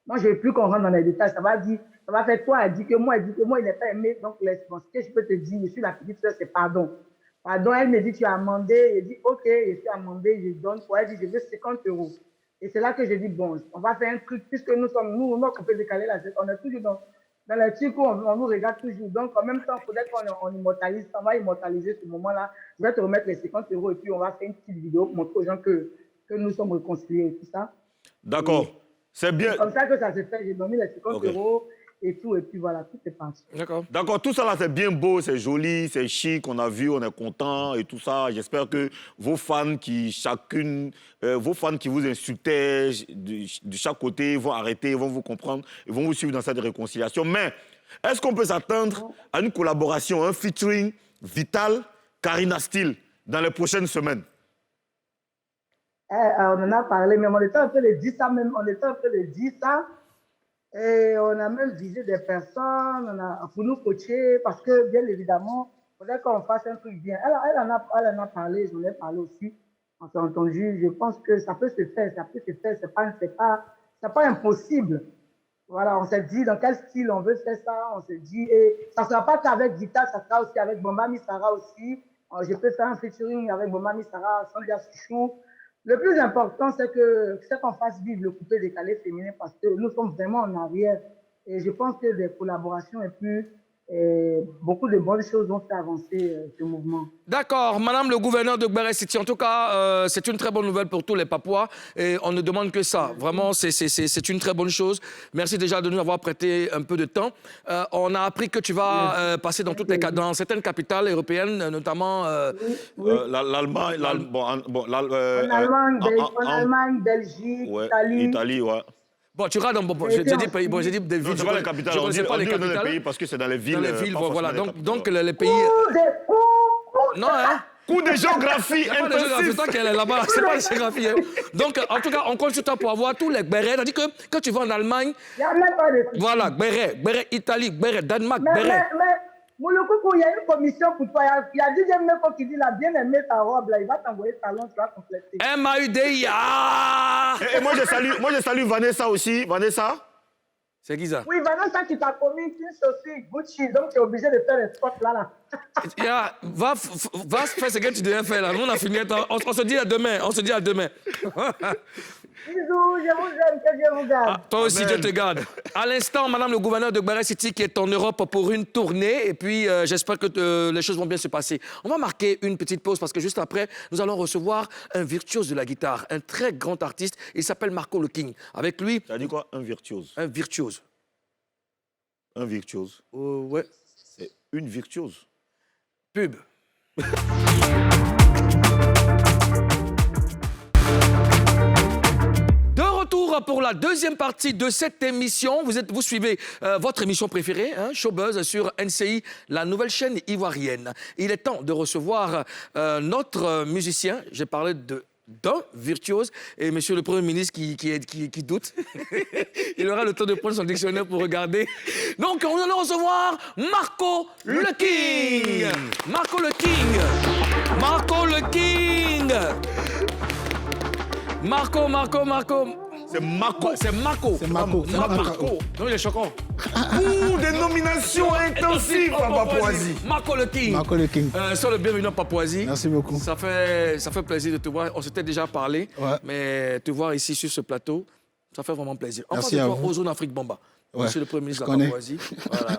Moi, je ne veux plus qu'on rentre dans les détails. Ça va faire toi, elle dit que moi, il n'est pas aimé, donc laisse. Bon, ce que je peux te dire, je suis la petite soeur, c'est pardon. Pardon, elle me dit, tu as amendé. Je dis, ok, je suis amendé, je donne quoi. Elle dit, je veux 50 euros. Et c'est là que je dis, bon, on va faire un truc, puisque nous, on peut décaler la on est toujours dans les trucs où on nous regarde toujours. Donc, en même temps, il faudrait qu'on immortalise, on va immortaliser ce moment-là. Je vais te remettre les 50 euros et puis on va faire une petite vidéo pour montrer aux gens que nous sommes réconciliés et tout ça. D'accord. C'est bien. C'est comme ça que ça s'est fait. J'ai donné les 50 euros et tout. Et puis voilà, tout est parti. D'accord. D'accord, tout ça là, c'est bien beau, c'est joli, c'est chic, on a vu, on est content et tout ça. J'espère que vos fans vos fans qui vous insultaient de chaque côté vont arrêter, vont vous comprendre et vont vous suivre dans cette réconciliation. Mais est-ce qu'on peut s'attendre à une collaboration, un featuring Vital, Karina Steele dans les prochaines semaines? On en a parlé, mais on était en train de dire ça même. On était en train de dire ça. Et on a même visé des personnes pour nous coacher parce que, bien évidemment, il faudrait qu'on fasse un truc bien. Elle en a parlé, j'en ai parlé aussi. On s'est entendu. Je pense que ça peut se faire, c'est pas impossible. Voilà, on s'est dit dans quel style on veut faire ça. On s'est dit, et ça ne sera pas qu'avec Vita, ça sera aussi avec Bombami Sarah aussi. Je peux faire un featuring avec Bombami Sarah, Sandia Souchou. Le plus important, c'est qu'on fasse vivre le coupé décalé féminin parce que nous sommes vraiment en arrière. Et je pense que des collaborations et plus Et beaucoup de bonnes choses vont faire avancer ce mouvement. D'accord, Madame le gouverneur de Gbere City. En tout cas, c'est une très bonne nouvelle pour tous les Papouas et on ne demande que ça. Vraiment, c'est une très bonne chose. Merci déjà de nous avoir prêté un peu de temps. On a appris que tu vas passer dans certaines capitales européennes, notamment... L'Allemagne, en Allemagne, Belgique, ouais, Italie. Italie, ouais. Bon, tu iras dans... j'ai dit pays, j'ai dit des villes. Je ne sais pas les capitales. Je ne connaissais pas les dans les capitales. pays parce que c'est dans les villes. Dans les villes, pas voilà. forcément Donc les pays... Coup Non, hein? Coup de géographie C'est pas de géographie, c'est toi qui est là-bas, c'est pas de géographie. Hein. Donc, en tout cas, on compte sur toi pour avoir tous les Gbere. C'est-à-dire que quand tu vas en Allemagne, il n'y a même pas de souci. voilà, Gbere, Italie, Gbere, Danemark, Mais, Gbere. Moulokoukou, il y a une commission pour toi. Il y a Didier Meko qui dit, il a bien aimé ta robe, là. Il va t'envoyer ta salon, tu vas compléter. M-A-U-D-I-A. Et moi, je salue Vanessa aussi. Vanessa. C'est qui ça? Oui, Vanessa, tu t'as commis une chaussure Gucci, donc tu es obligé de faire les spots là. Yeah, va faire ce que tu devais faire là. Nous, on a fini. On se dit à demain. On se dit à demain. Bisous, je vous aime, que Dieu vous garde. Ah, toi aussi, Amen. Dieu te garde. À l'instant, Madame le gouverneur de Gbere City qui est en Europe pour une tournée. Et puis, j'espère que les choses vont bien se passer. On va marquer une petite pause parce que juste après, nous allons recevoir un virtuose de la guitare, un très grand artiste. Il s'appelle Marco Le King. Avec lui... Tu as dit quoi? Un virtuose. Un virtuose. Un virtuose. Ouais. C'est une virtuose. Pub. De retour pour la deuxième partie de cette émission. Vous suivez votre émission préférée, hein, Showbuzz, sur NCI, la nouvelle chaîne ivoirienne. Il est temps de recevoir notre musicien. J'ai parlé d'un virtuose et monsieur le Premier ministre qui doute. Il aura le temps de prendre son dictionnaire pour regarder. Donc, on allons recevoir Marco Le King. Marco Le King. Marco Le King. Marco. C'est Marco. C'est Marco. C'est Marco. Pas Marco. Non, il est choquant. Des nominations intensives à Papouasie. Marco Le King. Marco Le King. Sois le bienvenu à Papouasie. Merci beaucoup. Ça fait plaisir de te voir. On s'était déjà parlé, Ouais. mais te voir ici sur ce plateau, ça fait vraiment plaisir. En face Merci de à toi, vous. Ozone Afrique Bamba. Ouais. Monsieur le Premier ministre Je de la connais. Papouasie.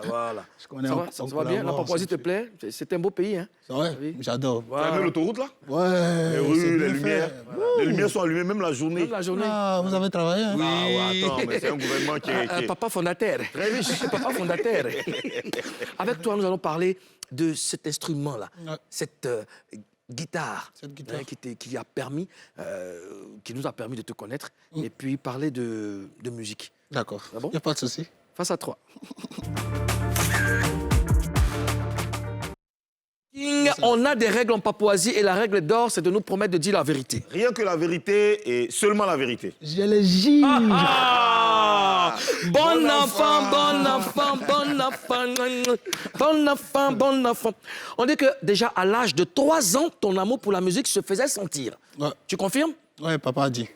Voilà. Je connais. Ça va bien? La Papouasie te plaît? C'est un beau pays, hein? Ouais, Oui. j'adore. Tu as vu l'autoroute là? Ouais. Les rues, c'est les bien lumières. fait. Les lumières sont allumées même la journée. Même la journée. Ah, vous avez travaillé, hein? Ah ouais, attends, mais c'est un gouvernement qui est... Papa fondateur. Très riche. Papa fondateur. Avec toi, nous allons parler de cet instrument-là, Ouais. cette guitare, Cette guitare. qui nous a permis de te connaître, et puis parler de musique. D'accord. Ah bon? Il n'y a pas de souci. Face à toi. King, on a des règles en Papouasie et la règle d'or, c'est de nous promettre de dire la vérité. Rien que la vérité et seulement la vérité. Je le gire. Ah! Bon enfant. On dit que déjà à l'âge de 3 ans, ton amour pour la musique se faisait sentir. Ouais. Tu confirmes? Ouais, papa a dit.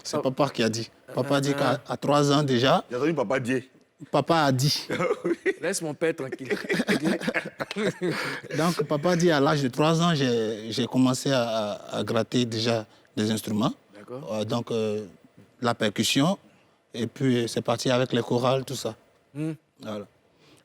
C'est papa qui a dit. Papa a dit Ah. qu'à 3 ans déjà, J'ai entendu papa dire. papa a dit. Laisse mon père tranquille. Donc, papa a dit à l'âge de 3 ans, j'ai commencé à gratter déjà des instruments. D'accord. Donc, la percussion, et puis c'est parti avec les chorales, tout ça. Voilà.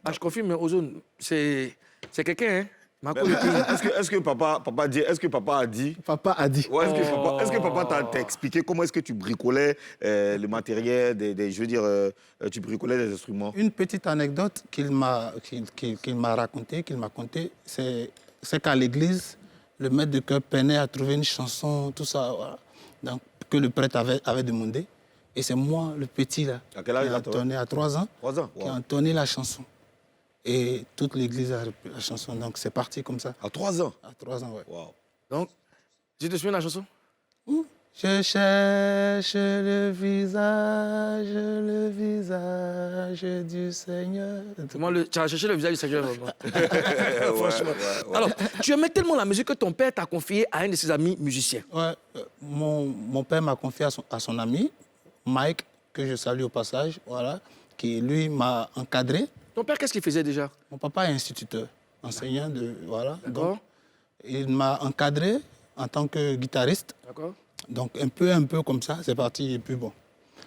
Ah, je confirme, mais Ozone, c'est quelqu'un, hein? Marco Le King. Est-ce que papa dit, est-ce que papa a dit? Papa a dit. Ouais, est-ce que papa t'a expliqué comment est-ce que tu bricolais le matériel, je veux dire, tu bricolais des instruments? Une petite anecdote qu'il m'a racontée, c'est qu'à l'église, le maître de chœur peinait à trouver une chanson, tout ça, voilà, donc, que le prêtre avait demandé. Et c'est moi, le petit, là, À quel âge, qui a là, toi? entonné à 3 ans, 3 ans. qui a Wow. entonné la chanson. Et toute l'église a repris la chanson. Donc c'est parti comme ça. À 3 ans. À 3 ans, ouais. Wow. Donc, tu te souviens de la chanson? Je cherche le visage du Seigneur. Tu as cherché le visage du Seigneur. Franchement. Ouais. Alors, tu aimais tellement la musique que ton père t'a confié à un de ses amis musiciens. Ouais, mon père m'a confié à son ami, Mike, que je salue au passage, voilà, qui lui m'a encadré. Ton père, qu'est-ce qu'il faisait déjà? Mon papa est instituteur, enseignant de, voilà. D'accord. Donc, il m'a encadré en tant que guitariste. D'accord. Donc un peu comme ça, c'est parti. Et puis bon,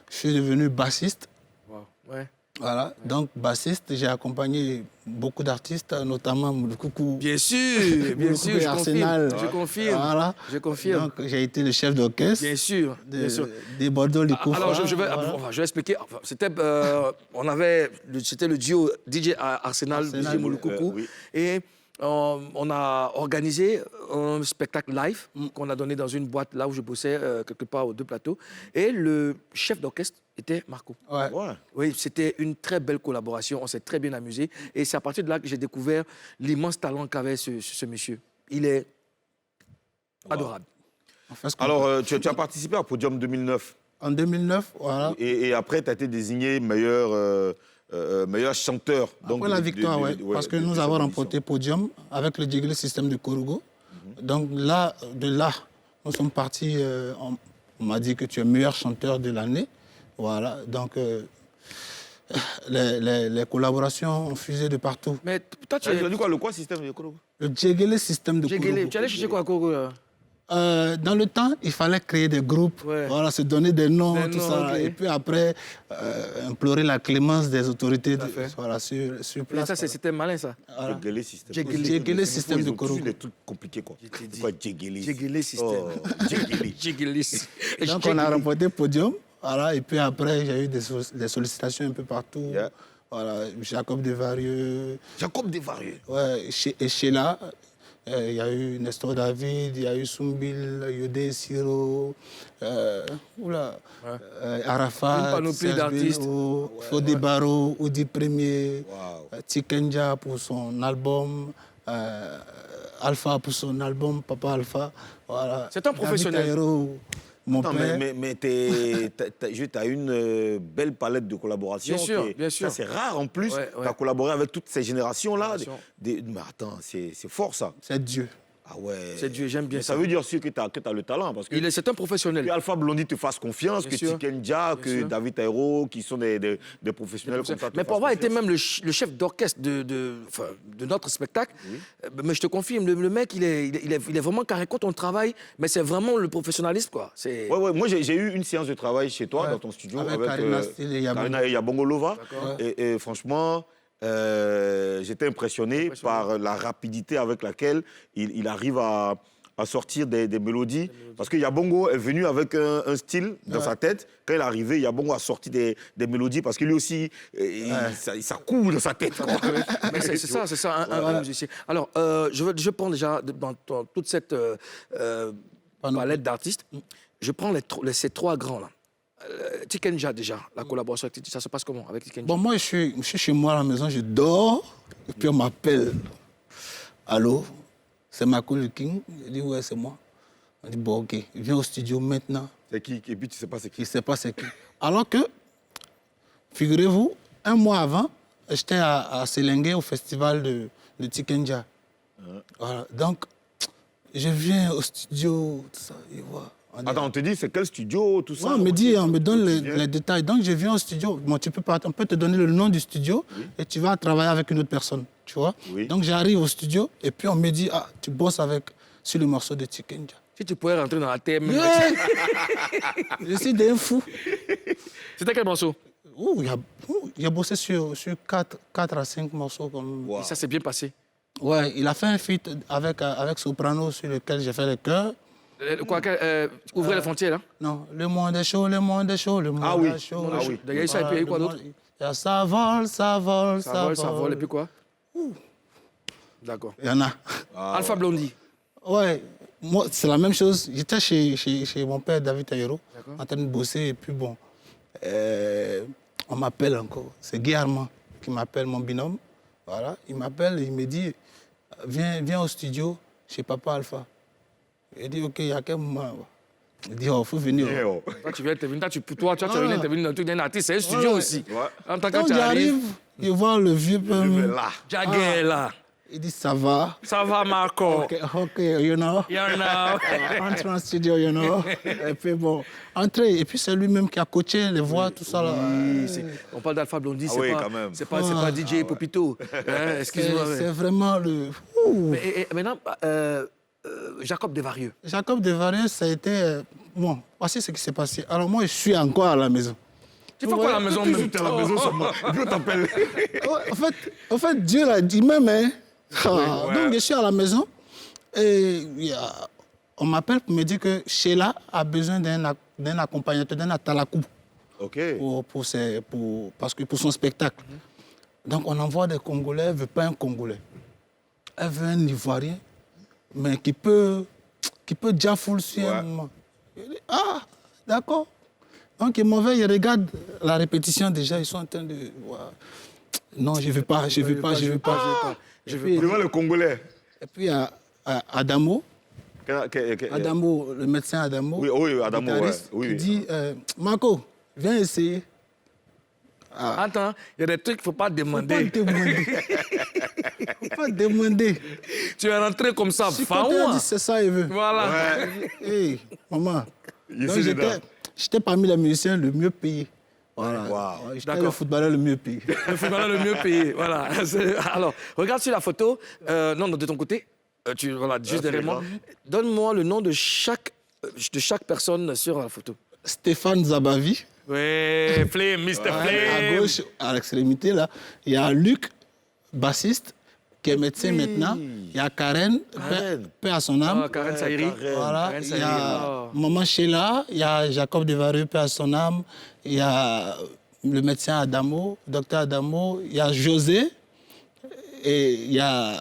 je suis devenu bassiste. Wow. Ouais. Voilà, donc bassiste, j'ai accompagné beaucoup d'artistes, notamment Moulukoukou. Bien sûr, je Arsenal. confirme. Je confirme. Voilà. Je confirme. Donc j'ai été le chef d'orchestre. Bien sûr, bien sûr. Des Bordeaux, les Koufra. Alors, je voilà. vais expliquer. Enfin, c'était, c'était le duo DJ Arsenal, DJ Moulukoukou. Oui. Et on a organisé un spectacle live qu'on a donné dans une boîte là où je bossais, quelque part aux deux plateaux. Et le chef d'orchestre était Marco. Ouais. Ouais. Oui, c'était une très belle collaboration. On s'est très bien amusé. Et c'est à partir de là que j'ai découvert l'immense talent qu'avait ce monsieur. Il est adorable. Alors, tu as participé à Podium 2009. En 2009, voilà. Et après, tu as été désigné meilleur chanteur. Après la victoire, oui. Parce que nous avons remporté Podium avec le Djegele System de Korogo. Donc là, nous sommes partis. On m'a dit que tu es meilleur chanteur de l'année. Voilà. Donc les collaborations ont fusé de partout. Mais toi, tu as dit quoi, le quoi système de Korogo? Le Djegele System de Korogo. Tu allais chercher quoi à Korogo là? Dans le temps, il fallait créer des groupes, Ouais. voilà, se donner des noms, Des tout noms, ça. ok. Et puis après, implorer la clémence des autorités fait. voilà, sur Mais place. ça, c'était malin, ça. Voilà. Djegele système. Djegele système de Ils ont Korogo. toujours des trucs compliqués, quoi. t'ai dit. Pourquoi Djegele? Djegele système. Oh, Djegele. Djegele. Donc on a remporté Podium. Voilà, et puis après, j'ai eu des sollicitations un peu partout. Yeah. Voilà, Jacob Desvarieux. Jacob Desvarieux. Ouais, et Sheila. Il y a eu Nestor David, il y a eu Soumbil, Yodé Siro, Arafat, Une panoplie d'artistes. Fodé Baro, Oudi Premier, Wow. Tikenja pour son album, Alpha pour son album, Papa Alpha. Voilà. C'est un professionnel. David Taïro, mon Non, père. mais tu as une belle palette de collaborations. Bien sûr, bien sûr. Ça, c'est rare en plus. Ouais, ouais. Tu as collaboré avec toutes ces générations-là. Génération. Mais attends, c'est fort ça. C'est Dieu. Ah ouais. C'est Dieu, j'aime bien Mais ça. ça veut dire aussi que tu as le talent. Parce que C'est un professionnel. que Alpha Blondie te fasse confiance, Bien que sûr. Tikenja, que sûr. David Taïro, qui sont des professionnels comme ça. te Mais pour fassent avoir été confiance. même le chef d'orchestre de notre spectacle, mais je te confirme, le mec, il est vraiment carré contre ton travail, mais c'est vraiment le professionnalisme, quoi. Ouais, ouais. Moi, j'ai eu une séance de travail chez toi, Ouais. dans ton studio, Avec avec Karina Steele et Yabongo. Karina et Yabongolova. D'accord. Et franchement, j'étais impressionné par la rapidité avec laquelle il arrive à sortir des mélodies. Parce que Yabongo est venu avec un style dans sa tête. Quand il est arrivé, Yabongo a sorti des mélodies parce que lui aussi, ça coule dans sa tête. quoi. Mais c'est ça, un musicien. Alors, je prends déjà, dans toute cette palette d'artistes, je prends ces trois grands-là. Tikenja, déjà, la collaboration avec Tikenja, ça se passe comment avec Tikenja? Bon, moi, je suis chez moi à la maison, je dors, et puis on m'appelle. Allô, c'est Marco le King. Je dis, ouais, c'est moi. On dit, bon, ok, viens au studio maintenant. C'est qui? Et puis tu sais pas c'est qui. Il ne sait pas c'est qui. Alors que, figurez-vous, un mois avant, j'étais à Selengue au festival de Tikenja. Voilà. Donc, je viens au studio, tout ça, et voilà. Attends, on te dit c'est quel studio, tout ça? Ouais, on me donne les détails. Donc, je viens au studio. Bon, on peut te donner le nom du studio et tu vas travailler avec une autre personne, tu vois. Oui. Donc, j'arrive au studio et puis on me dit, ah, tu bosses sur le morceau de Tikenja. Si tu pouvais rentrer dans la thème. Je suis d'un fou. C'était quel morceau? Il a bossé sur 4 à 5 morceaux. Wow. Et ça s'est bien passé. Ouais, il a fait un feat avec Soprano sur lequel j'ai fait le chœur. Ouvrez les frontières, là. Non, le monde est chaud, le monde est chaud, le monde Ah oui. est chaud. Ah oui. D'ailleurs, ça, et puis il y a eu quoi d'autre? Il y a ça vole, ça vole, Ça vole, et puis quoi? D'accord. Il y en a. Alpha Blondie. Ouais, moi, c'est la même chose. J'étais chez mon père, David Taïro, en train de bosser, et puis bon, on m'appelle encore. C'est Guy Armand qui m'appelle, mon binôme. Voilà, il m'appelle et il me dit, viens au studio chez Papa Alpha. Il dit, ok, il y a quel moment? Il dit, il faut venir. Eh oh. Toi, tu viens intervenir. Tu viens intervenir dans le truc d'un artiste. C'est un studio aussi. Ouais. En tant que Quand tu arrives, j'arrive, je vois le vieux père. Là. Jagger est là. Il dit, ça va. Ça va, Marco? Ok, you know. You know. Entre en studio, you know. Et puis bon, entrer. Et puis c'est lui-même qui a coaché les voix, tout ça là. On parle d'Alpha Blondie, Ah oui, quand même. c'est pas DJ Popito. Hein, excuse-moi. C'est vraiment le. Ouh. Et maintenant, Jacob Desvarieux. Jacob Desvarieux, ça a été. Bon, voici ce qui s'est passé. Alors moi, je suis encore à la maison. Tu fais quoi à la maison même? Tu es à la maison seulement. Et puis on t'appelle. En fait, Dieu l'a dit même. Hein. ouais. Donc, je suis à la maison et on m'appelle pour me dire que Sheila a besoin d'un accompagnateur, d'un atalakou OK. parce que pour son spectacle. Donc, on envoie des Congolais, elle ne veut pas un Congolais. Elle veut un Ivoirien, mais qui peut déjà full sur un moment. Je dis, ah, d'accord. Donc, ils m'en veulent, ils regardent la répétition déjà, ils sont en train de... Ouais. Non, je ne veux pas. Je veux pas. Devant le Congolais. Et puis, il y a Adamo. Que- Adamo, le médecin Adamo. Oui, Adamo, ouais. guitariste, Oui, qui oui. dit, Marco, viens essayer. Attends, il y a des trucs qu'il ne faut pas Faut pas demander. demander. Faut pas demander. Tu es rentré comme ça, Si quand elle faouin. dit c'est ça, il veut. Voilà. Hey, maman. Il Donc, est dedans. j'étais parmi les musiciens le mieux payé. Voilà. Wow. J'étais le footballeur le mieux payé. Le footballeur le mieux payé. Voilà. Alors, regarde sur la photo. Non, de ton côté. Voilà, juste derrière moi. Donne-moi le nom de chaque personne sur la photo. Stéphane Zabavi. Ouais, Flame, Mr. À Flame. gauche, à l'extrémité, là, il y a Luc, bassiste, qui est médecin maintenant. Il y a Karen, paix à son âme. Ah, Karen Saïri. Voilà, Karen il y Saïri. a Oh. Maman Sheila, il y a Jacob Devareux, paix à son âme. Il y a le médecin Adamo, docteur Adamo. Il y a José. Et il y a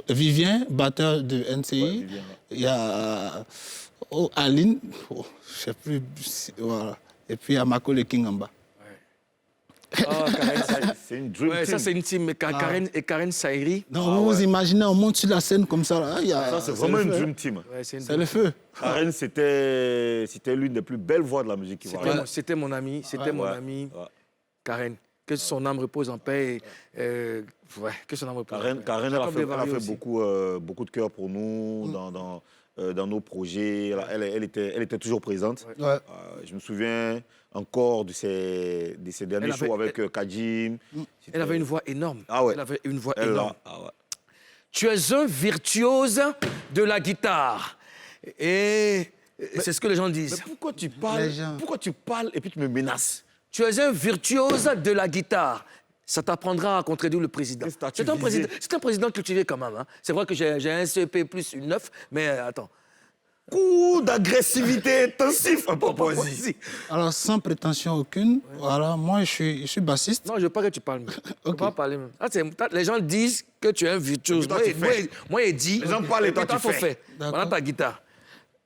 Vivien, batteur de NCI. Il y a Aline, je ne sais plus. Voilà. Et puis il y a Mako le King en bas. Oh, Karen Saïri. C'est une dream Ouais, team. ça, c'est une team. Karen Saïri. Donc vous imaginez, on monte sur la scène comme ça. Là, Ça, c'est vraiment une dream team. Ouais, c'est une C'est le feu. Karen, c'était l'une des plus belles voix de la musique ivoirienne. C'était mon ami. C'était mon ami. Ouais. Karen. Que son âme repose en paix. Que son âme repose en paix. Karen, elle a Jacob fait Devareux aussi. beaucoup de cœur pour nous dans nos projets. Elle était toujours présente. Ouais. Je me souviens encore de ses derniers Elle avait- shows avec Kajim. Elle avait une voix énorme. Ah ouais. Elle avait une voix Elle, énorme. là, ah ouais. Tu es un virtuose de la guitare. Et c'est ce que les gens Mais disent. pourquoi tu Les gens. parles et puis tu me menaces? Tu es un virtuose de la guitare. Ça t'apprendra à contredire le président. Qu'est-ce que t'as-tu C'est visé? un président cultivé quand même. Hein. C'est vrai que j'ai un CEP plus une 9, mais attends. Coup d'agressivité intensif à Papouasie. Alors, sans prétention aucune, voilà, moi, je suis bassiste. Non, je veux pas que tu parles. Je veux Ok. pas parler même. Ah, les gens disent que tu es un virtuose. Et toi, tu fais. Moi, il dit. Les gens parlent et toi, tu faut fais. faire. D'accord. Voilà ta guitare.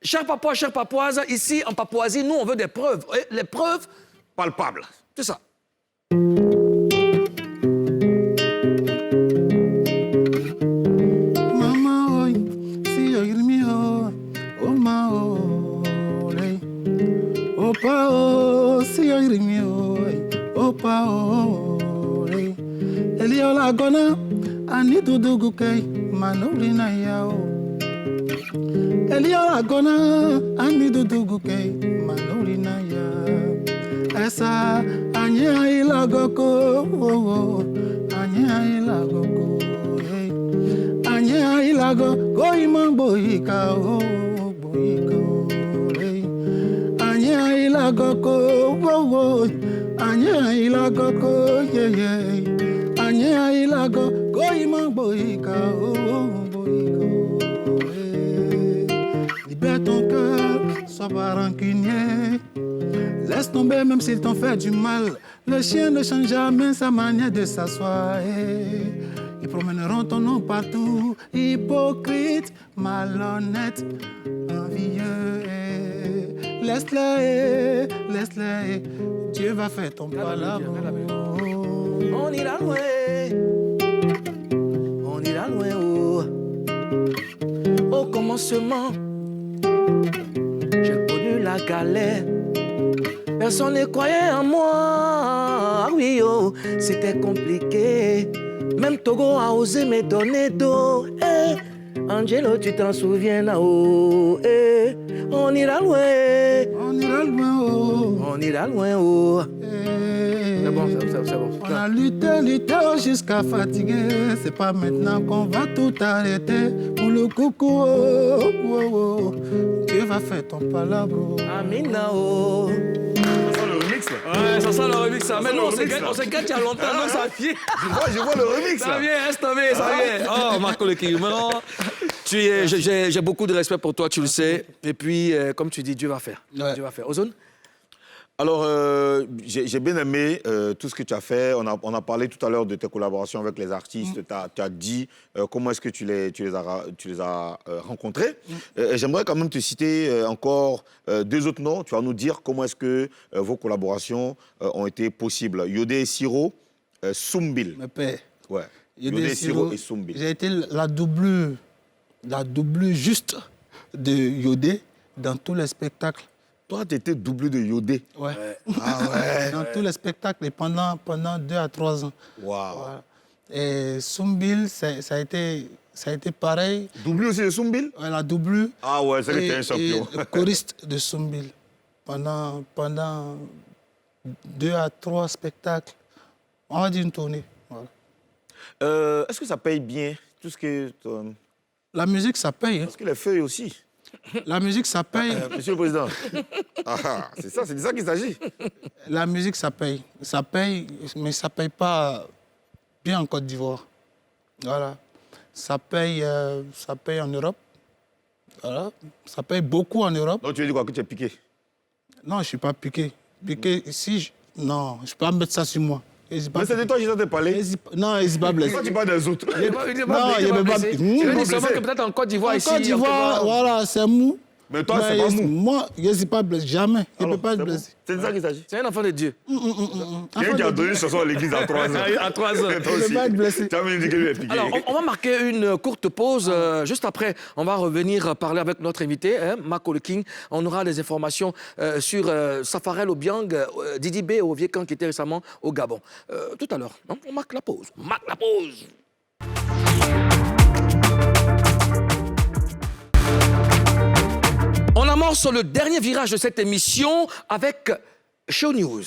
Cher Papouas, chère Papouase, ici, en Papouasie, nous, on veut des preuves. Et les preuves, Palpable. c'est ça. Mama, oi, si yo irmi o, o ma o, lei. Opa o, si yo irmi o, opa o, lei. Eli ola gona, ani dudugu kei, manuri na ya o. Eli ola gona, ani dudugu kei, manuri na ya. Esa, anya ilagoko, oh, anya ilagoko, hey. Anya ilago, goima boika, oh, boika, hey. Anya ilago, oh, anya ilago, yeah, yeah. Anya ilago, goima boika, oh, boika, hey. Libère ton cœur, sois pas rancunier. Laisse tomber même s'ils t'ont fait du mal. Le chien ne change jamais sa manière de s'asseoir. Ils promèneront ton nom partout. Hypocrite, malhonnête, envieux. Laisse-les, laisse-les. Dieu va faire ton palabre. On ira loin. On ira loin. Oh. Au commencement, j'ai connu la galère. Personne ne croyait en moi. Ah oui, oh, c'était compliqué. Même Togo a osé me donner d'eau. Eh, Angelo, tu t'en souviens là-haut. Eh, on ira loin. On ira loin, oh. On ira loin, oh. C'est bon, c'est bon. On a lutté jusqu'à fatiguer. C'est pas maintenant qu'on va tout arrêter. Pour le coucou, oh, oh, oh. Dieu va faire ton palabre. Amina, oh. Ça, le remix. là. Ouais, ça sent le remix, ça. Mais sent non, le remix, là. on s'est il y a longtemps, non, ça vient. Je vois le remix Ça là. vient, laisse tomber, ça vient. Oh, Marco Le King, maintenant, j'ai beaucoup de respect pour toi, tu le sais. Et puis, comme tu dis, Dieu va faire. Ouais. Dieu va faire. Ozone? Alors, j'ai bien aimé tout ce que tu as fait. On a parlé tout à l'heure de tes collaborations avec les artistes. Tu as dit comment est-ce que tu les as rencontrés. Et j'aimerais quand même te citer encore deux autres noms. Tu vas nous dire comment est-ce que vos collaborations ont été possibles. Yodé et Siro, Soumbil. Mes pères. Ouais. Yodé Yodé et et Siro et Soumbil. J'ai été la double juste de Yodé dans tous les spectacles. Toi, tu étais doublé de Yodé. Ouais. Ah ouais. Dans tous les spectacles et pendant 2 à 3 ans. Waouh. Voilà. Et Soumbil, ça a été pareil. Doublé aussi de Soumbil? Ouais, la double. Ah ouais, c'est que tu es un champion. Et le choriste de Soumbil. Pendant 2 à 3 spectacles. On va dire une tournée. Voilà. Est-ce que ça paye bien tout ce que... La musique, ça paye. Hein. Parce que les feuilles aussi. La musique, ça paye. Monsieur le Président. Ah, c'est de ça qu'il s'agit. La musique, ça paye. Ça paye, mais ça paye pas bien en Côte d'Ivoire. Voilà. Ça paye en Europe. Voilà. Ça paye beaucoup en Europe. Donc tu veux dire quoi, que tu es piqué? Non, je ne suis pas piqué. Piqué, non, je ne peux pas mettre ça sur moi. Mais c'est de toi que j'étais parlé. Non, il ne s'est pas blessé. Toi, tu parles des autres. Il n'est pas blessé. pas- Il a pas dit seulement que peut-être en Côte d'Ivoire, En ici... Côte d'Ivoire, voilà, c'est mou. Mais toi, c'est pas mou. Moi, je ne suis pas blessé. Jamais. Je ne peux pas être C'est blessé. bon. C'est de ça qu'il s'agit. C'est un enfant de Dieu. Quelqu'un qui a donné une chanson à l'église à 3 ans. À 3 ans. Toi Je ne aussi. peux pas être blessé. Tu as même dit que lui est piqué. Alors, on va marquer une courte pause. Juste après, on va revenir parler avec notre invité, Marco Le King. On aura des informations sur Safarel Obiang, Didi B au Vieux Camp qui était récemment au Gabon. Tout à l'heure. Donc, on marque la pause. On marque la pause. On amorce le dernier virage de cette émission avec Show News.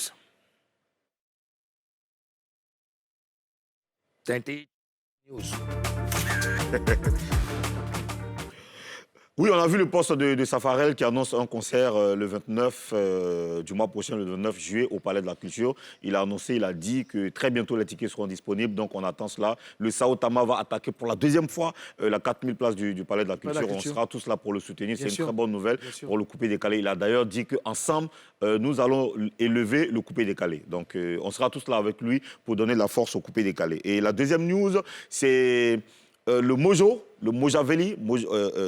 Tintin News. Oui, on a vu le poste de Safarel qui annonce un concert le 29 du mois prochain, le 29 juillet, au Palais de la Culture. Il a annoncé, il a dit que très bientôt les tickets seront disponibles, donc on attend cela. Le Sao Tama va attaquer pour la deuxième fois la 4000 places du Palais de la Culture. On sera tous là pour le soutenir. C'est une très bonne nouvelle pour le coupé-décalé. Il a d'ailleurs dit qu'ensemble, nous allons élever le coupé-décalé. Donc on sera tous là avec lui pour donner de la force au coupé-décalé. Et la deuxième news, c'est... le Mojaveli,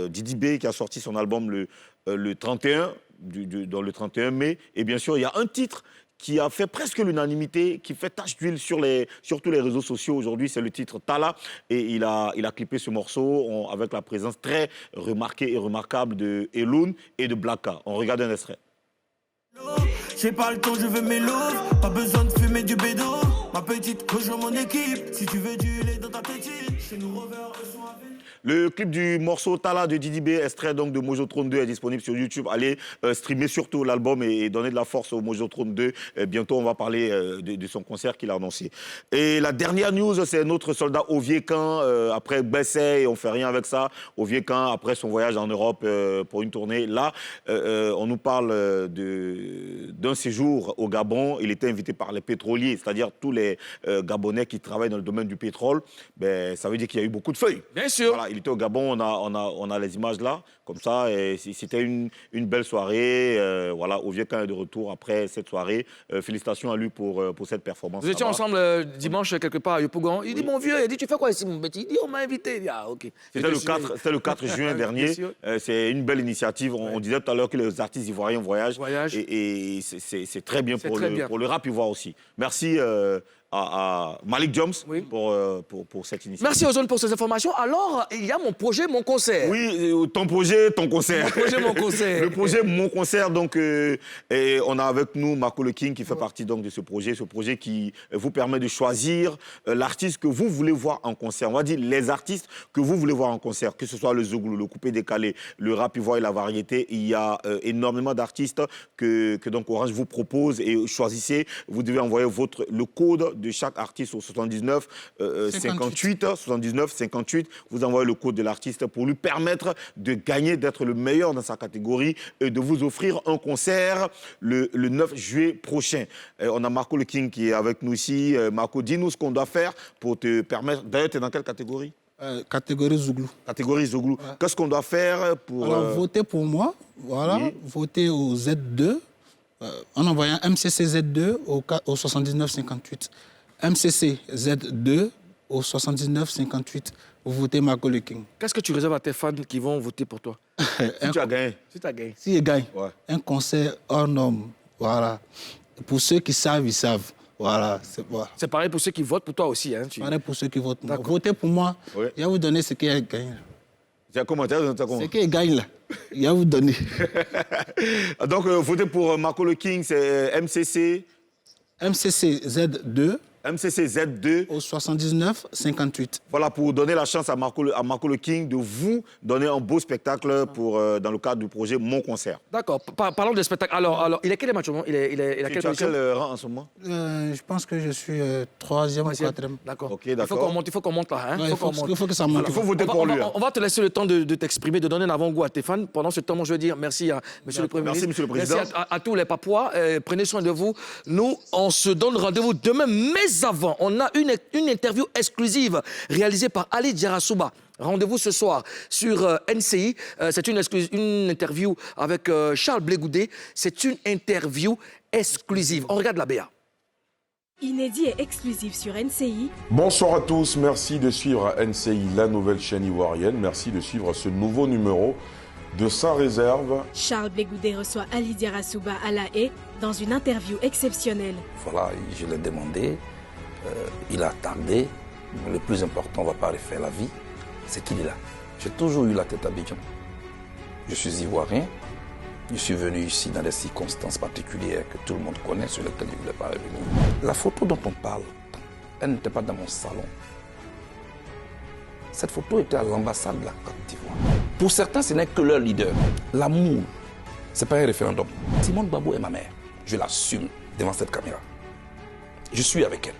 Didi B qui a sorti son album le 31, dans le 31 mai. Et bien sûr, il y a un titre qui a fait presque l'unanimité, qui fait tache d'huile sur tous les réseaux sociaux aujourd'hui. C'est le titre Tala. Et il a clippé ce morceau avec la présence très remarquée et remarquable de Eloun et de Blacka. On regarde un extrait. J'ai pas le temps, je veux mes loaves. Pas besoin de fumer du bédo. Ma petite, rejoins mon équipe. Si tu veux du lait dans ta petite, chez nous Rovers, eux sont avec. Le clip du morceau Tala de Didi B, extrait donc de Mojo Trône 2, est disponible sur YouTube. Allez streamer surtout l'album et donner de la force au Mojo Trône 2. Bientôt, on va parler de son concert qu'il a annoncé. Et la dernière news, c'est notre soldat au Vieux Camp. Après Bessay, on fait rien avec ça. Au Vieux Camp, après son voyage en Europe pour une tournée. Là, on nous parle d'un séjour au Gabon. Il était invité par les pétroliers, c'est-à-dire tous les Gabonais qui travaillent dans le domaine du pétrole. Ben, ça veut dire qu'il y a eu beaucoup de feuilles. Bien sûr. Voilà, il était au Gabon, on a les images là, comme ça. C'était une belle soirée. Voilà, au Vieux Camp est de retour après cette soirée. Félicitations à lui pour cette performance. Nous étions ensemble dimanche quelque part à Yopougon. Il dit, mon vieux, il dit, tu fais quoi ici, mon petit? Il dit, on m'a invité. Il dit, ah, ok. C'était le 4 juin dernier. C'est une belle initiative. On disait tout à l'heure que les artistes ivoiriens voyagent. Et c'est très bien pour le rap ivoire aussi. Merci à Malik Jones pour cette initiative. Merci Ozone pour ces informations. Alors, il y a mon projet, mon concert. Oui, ton projet, ton concert. Mon projet, mon concert. Le projet, mon concert. Donc, et on a avec nous Marco Le King qui fait partie donc, de ce projet qui vous permet de choisir l'artiste que vous voulez voir en concert. On va dire les artistes que vous voulez voir en concert, que ce soit le Zouglou, le coupé-décalé, le rap ivoire et la variété. Il y a énormément d'artistes que donc Orange vous propose et choisissez. Vous devez envoyer le code de chaque artiste au 79 58. 79 58. Vous envoyez le code de l'artiste pour lui permettre de gagner, d'être le meilleur dans sa catégorie et de vous offrir un concert le 9 juillet prochain. On a Marco Le King qui est avec nous ici. Marco, dis-nous ce qu'on doit faire pour te permettre... D'ailleurs, tu es dans quelle catégorie? Catégorie Zouglou. Catégorie Zouglou. Ouais. Qu'est-ce qu'on doit faire pour... Alors, voter pour moi, voilà. Oui. Voter au Z2, en envoyant MCC Z2 au 79 58. MCC Z2 au 79 58. Vous votez Marco Le King. Qu'est-ce que tu réserves à tes fans qui vont voter pour toi? Si tu as gagné. Si tu as gagné. Si il gagne, ouais. Un concert hors norme. Voilà. Pour ceux qui savent, ils savent. Voilà. C'est pareil pour ceux qui votent pour toi aussi. Hein, pareil pour ceux qui votent pour moi. Votez pour moi, oui. Je vais vous donner ce qu'il a gagné. Ce qu'il gagne là, il va vous donner. Donc, votez pour Marco Le King, c'est MCC. MCC Z2. MCC Z2. Au 79 58. Voilà, pour donner la chance à Marco Le King de vous donner un beau spectacle dans le cadre du projet Mon Concert. D'accord. Parlons des spectacles. Alors, il est quel match au moment? Il a quelle position? Quel rang en ce moment? Je pense que je suis 3e ou 4e. D'accord. Okay, d'accord. Il faut qu'on monte là. Hein? Ouais, il faut que ça monte. Il faut voter pour lui. On va te laisser le temps de t'exprimer, de donner un avant-goût à tes fans. Pendant ce temps, moi, je veux dire merci à Monsieur le Premier ministre. Merci, Monsieur le Président. Merci à tous les Papouas. Prenez soin de vous. Nous, on se donne rendez-vous demain, mais avant, on a une interview exclusive réalisée par Ali Diarra-Souba. Rendez-vous ce soir sur NCI. C'est une interview avec Charles Blé Goudé. C'est une interview exclusive. On regarde la BA. Inédit et exclusif sur NCI. Bonsoir à tous, merci de suivre NCI, la nouvelle chaîne ivoirienne. Merci de suivre ce nouveau numéro de Sans Réserve. Charles Blé Goudé reçoit Ali Diarra-Souba à La Haye dans une interview exceptionnelle. Voilà, je l'ai demandé. Il a tardé. Le plus important, on ne va pas refaire la vie, c'est qu'il est là. J'ai toujours eu la tête à Abidjan. Je suis ivoirien. Je suis venu ici dans des circonstances particulières que tout le monde connaît, sur lesquelles je ne voulais pas revenir. La photo dont on parle, elle n'était pas dans mon salon. Cette photo était à l'ambassade de la Côte d'Ivoire. Pour certains, ce n'est que leur leader. L'amour, ce n'est pas un référendum. Simone Gbagbo est ma mère. Je l'assume devant cette caméra. Je suis avec elle.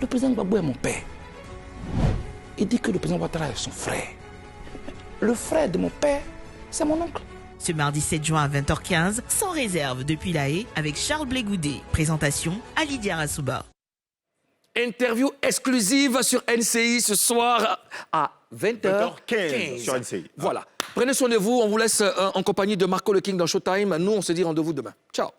Le président Gbagbo est mon père. Il dit que le président Ouattara est son frère. Le frère de mon père, c'est mon oncle. Ce mardi 7 juin à 20h15, Sans Réserve depuis La Haye avec Charles Blé Goudé. Présentation Ali Diarra-Souba. Interview exclusive sur NCI ce soir à 20h15 sur NCI. Voilà. Prenez soin de vous. On vous laisse en compagnie de Marco Le King dans Showtime. Nous, on se dit rendez-vous demain. Ciao.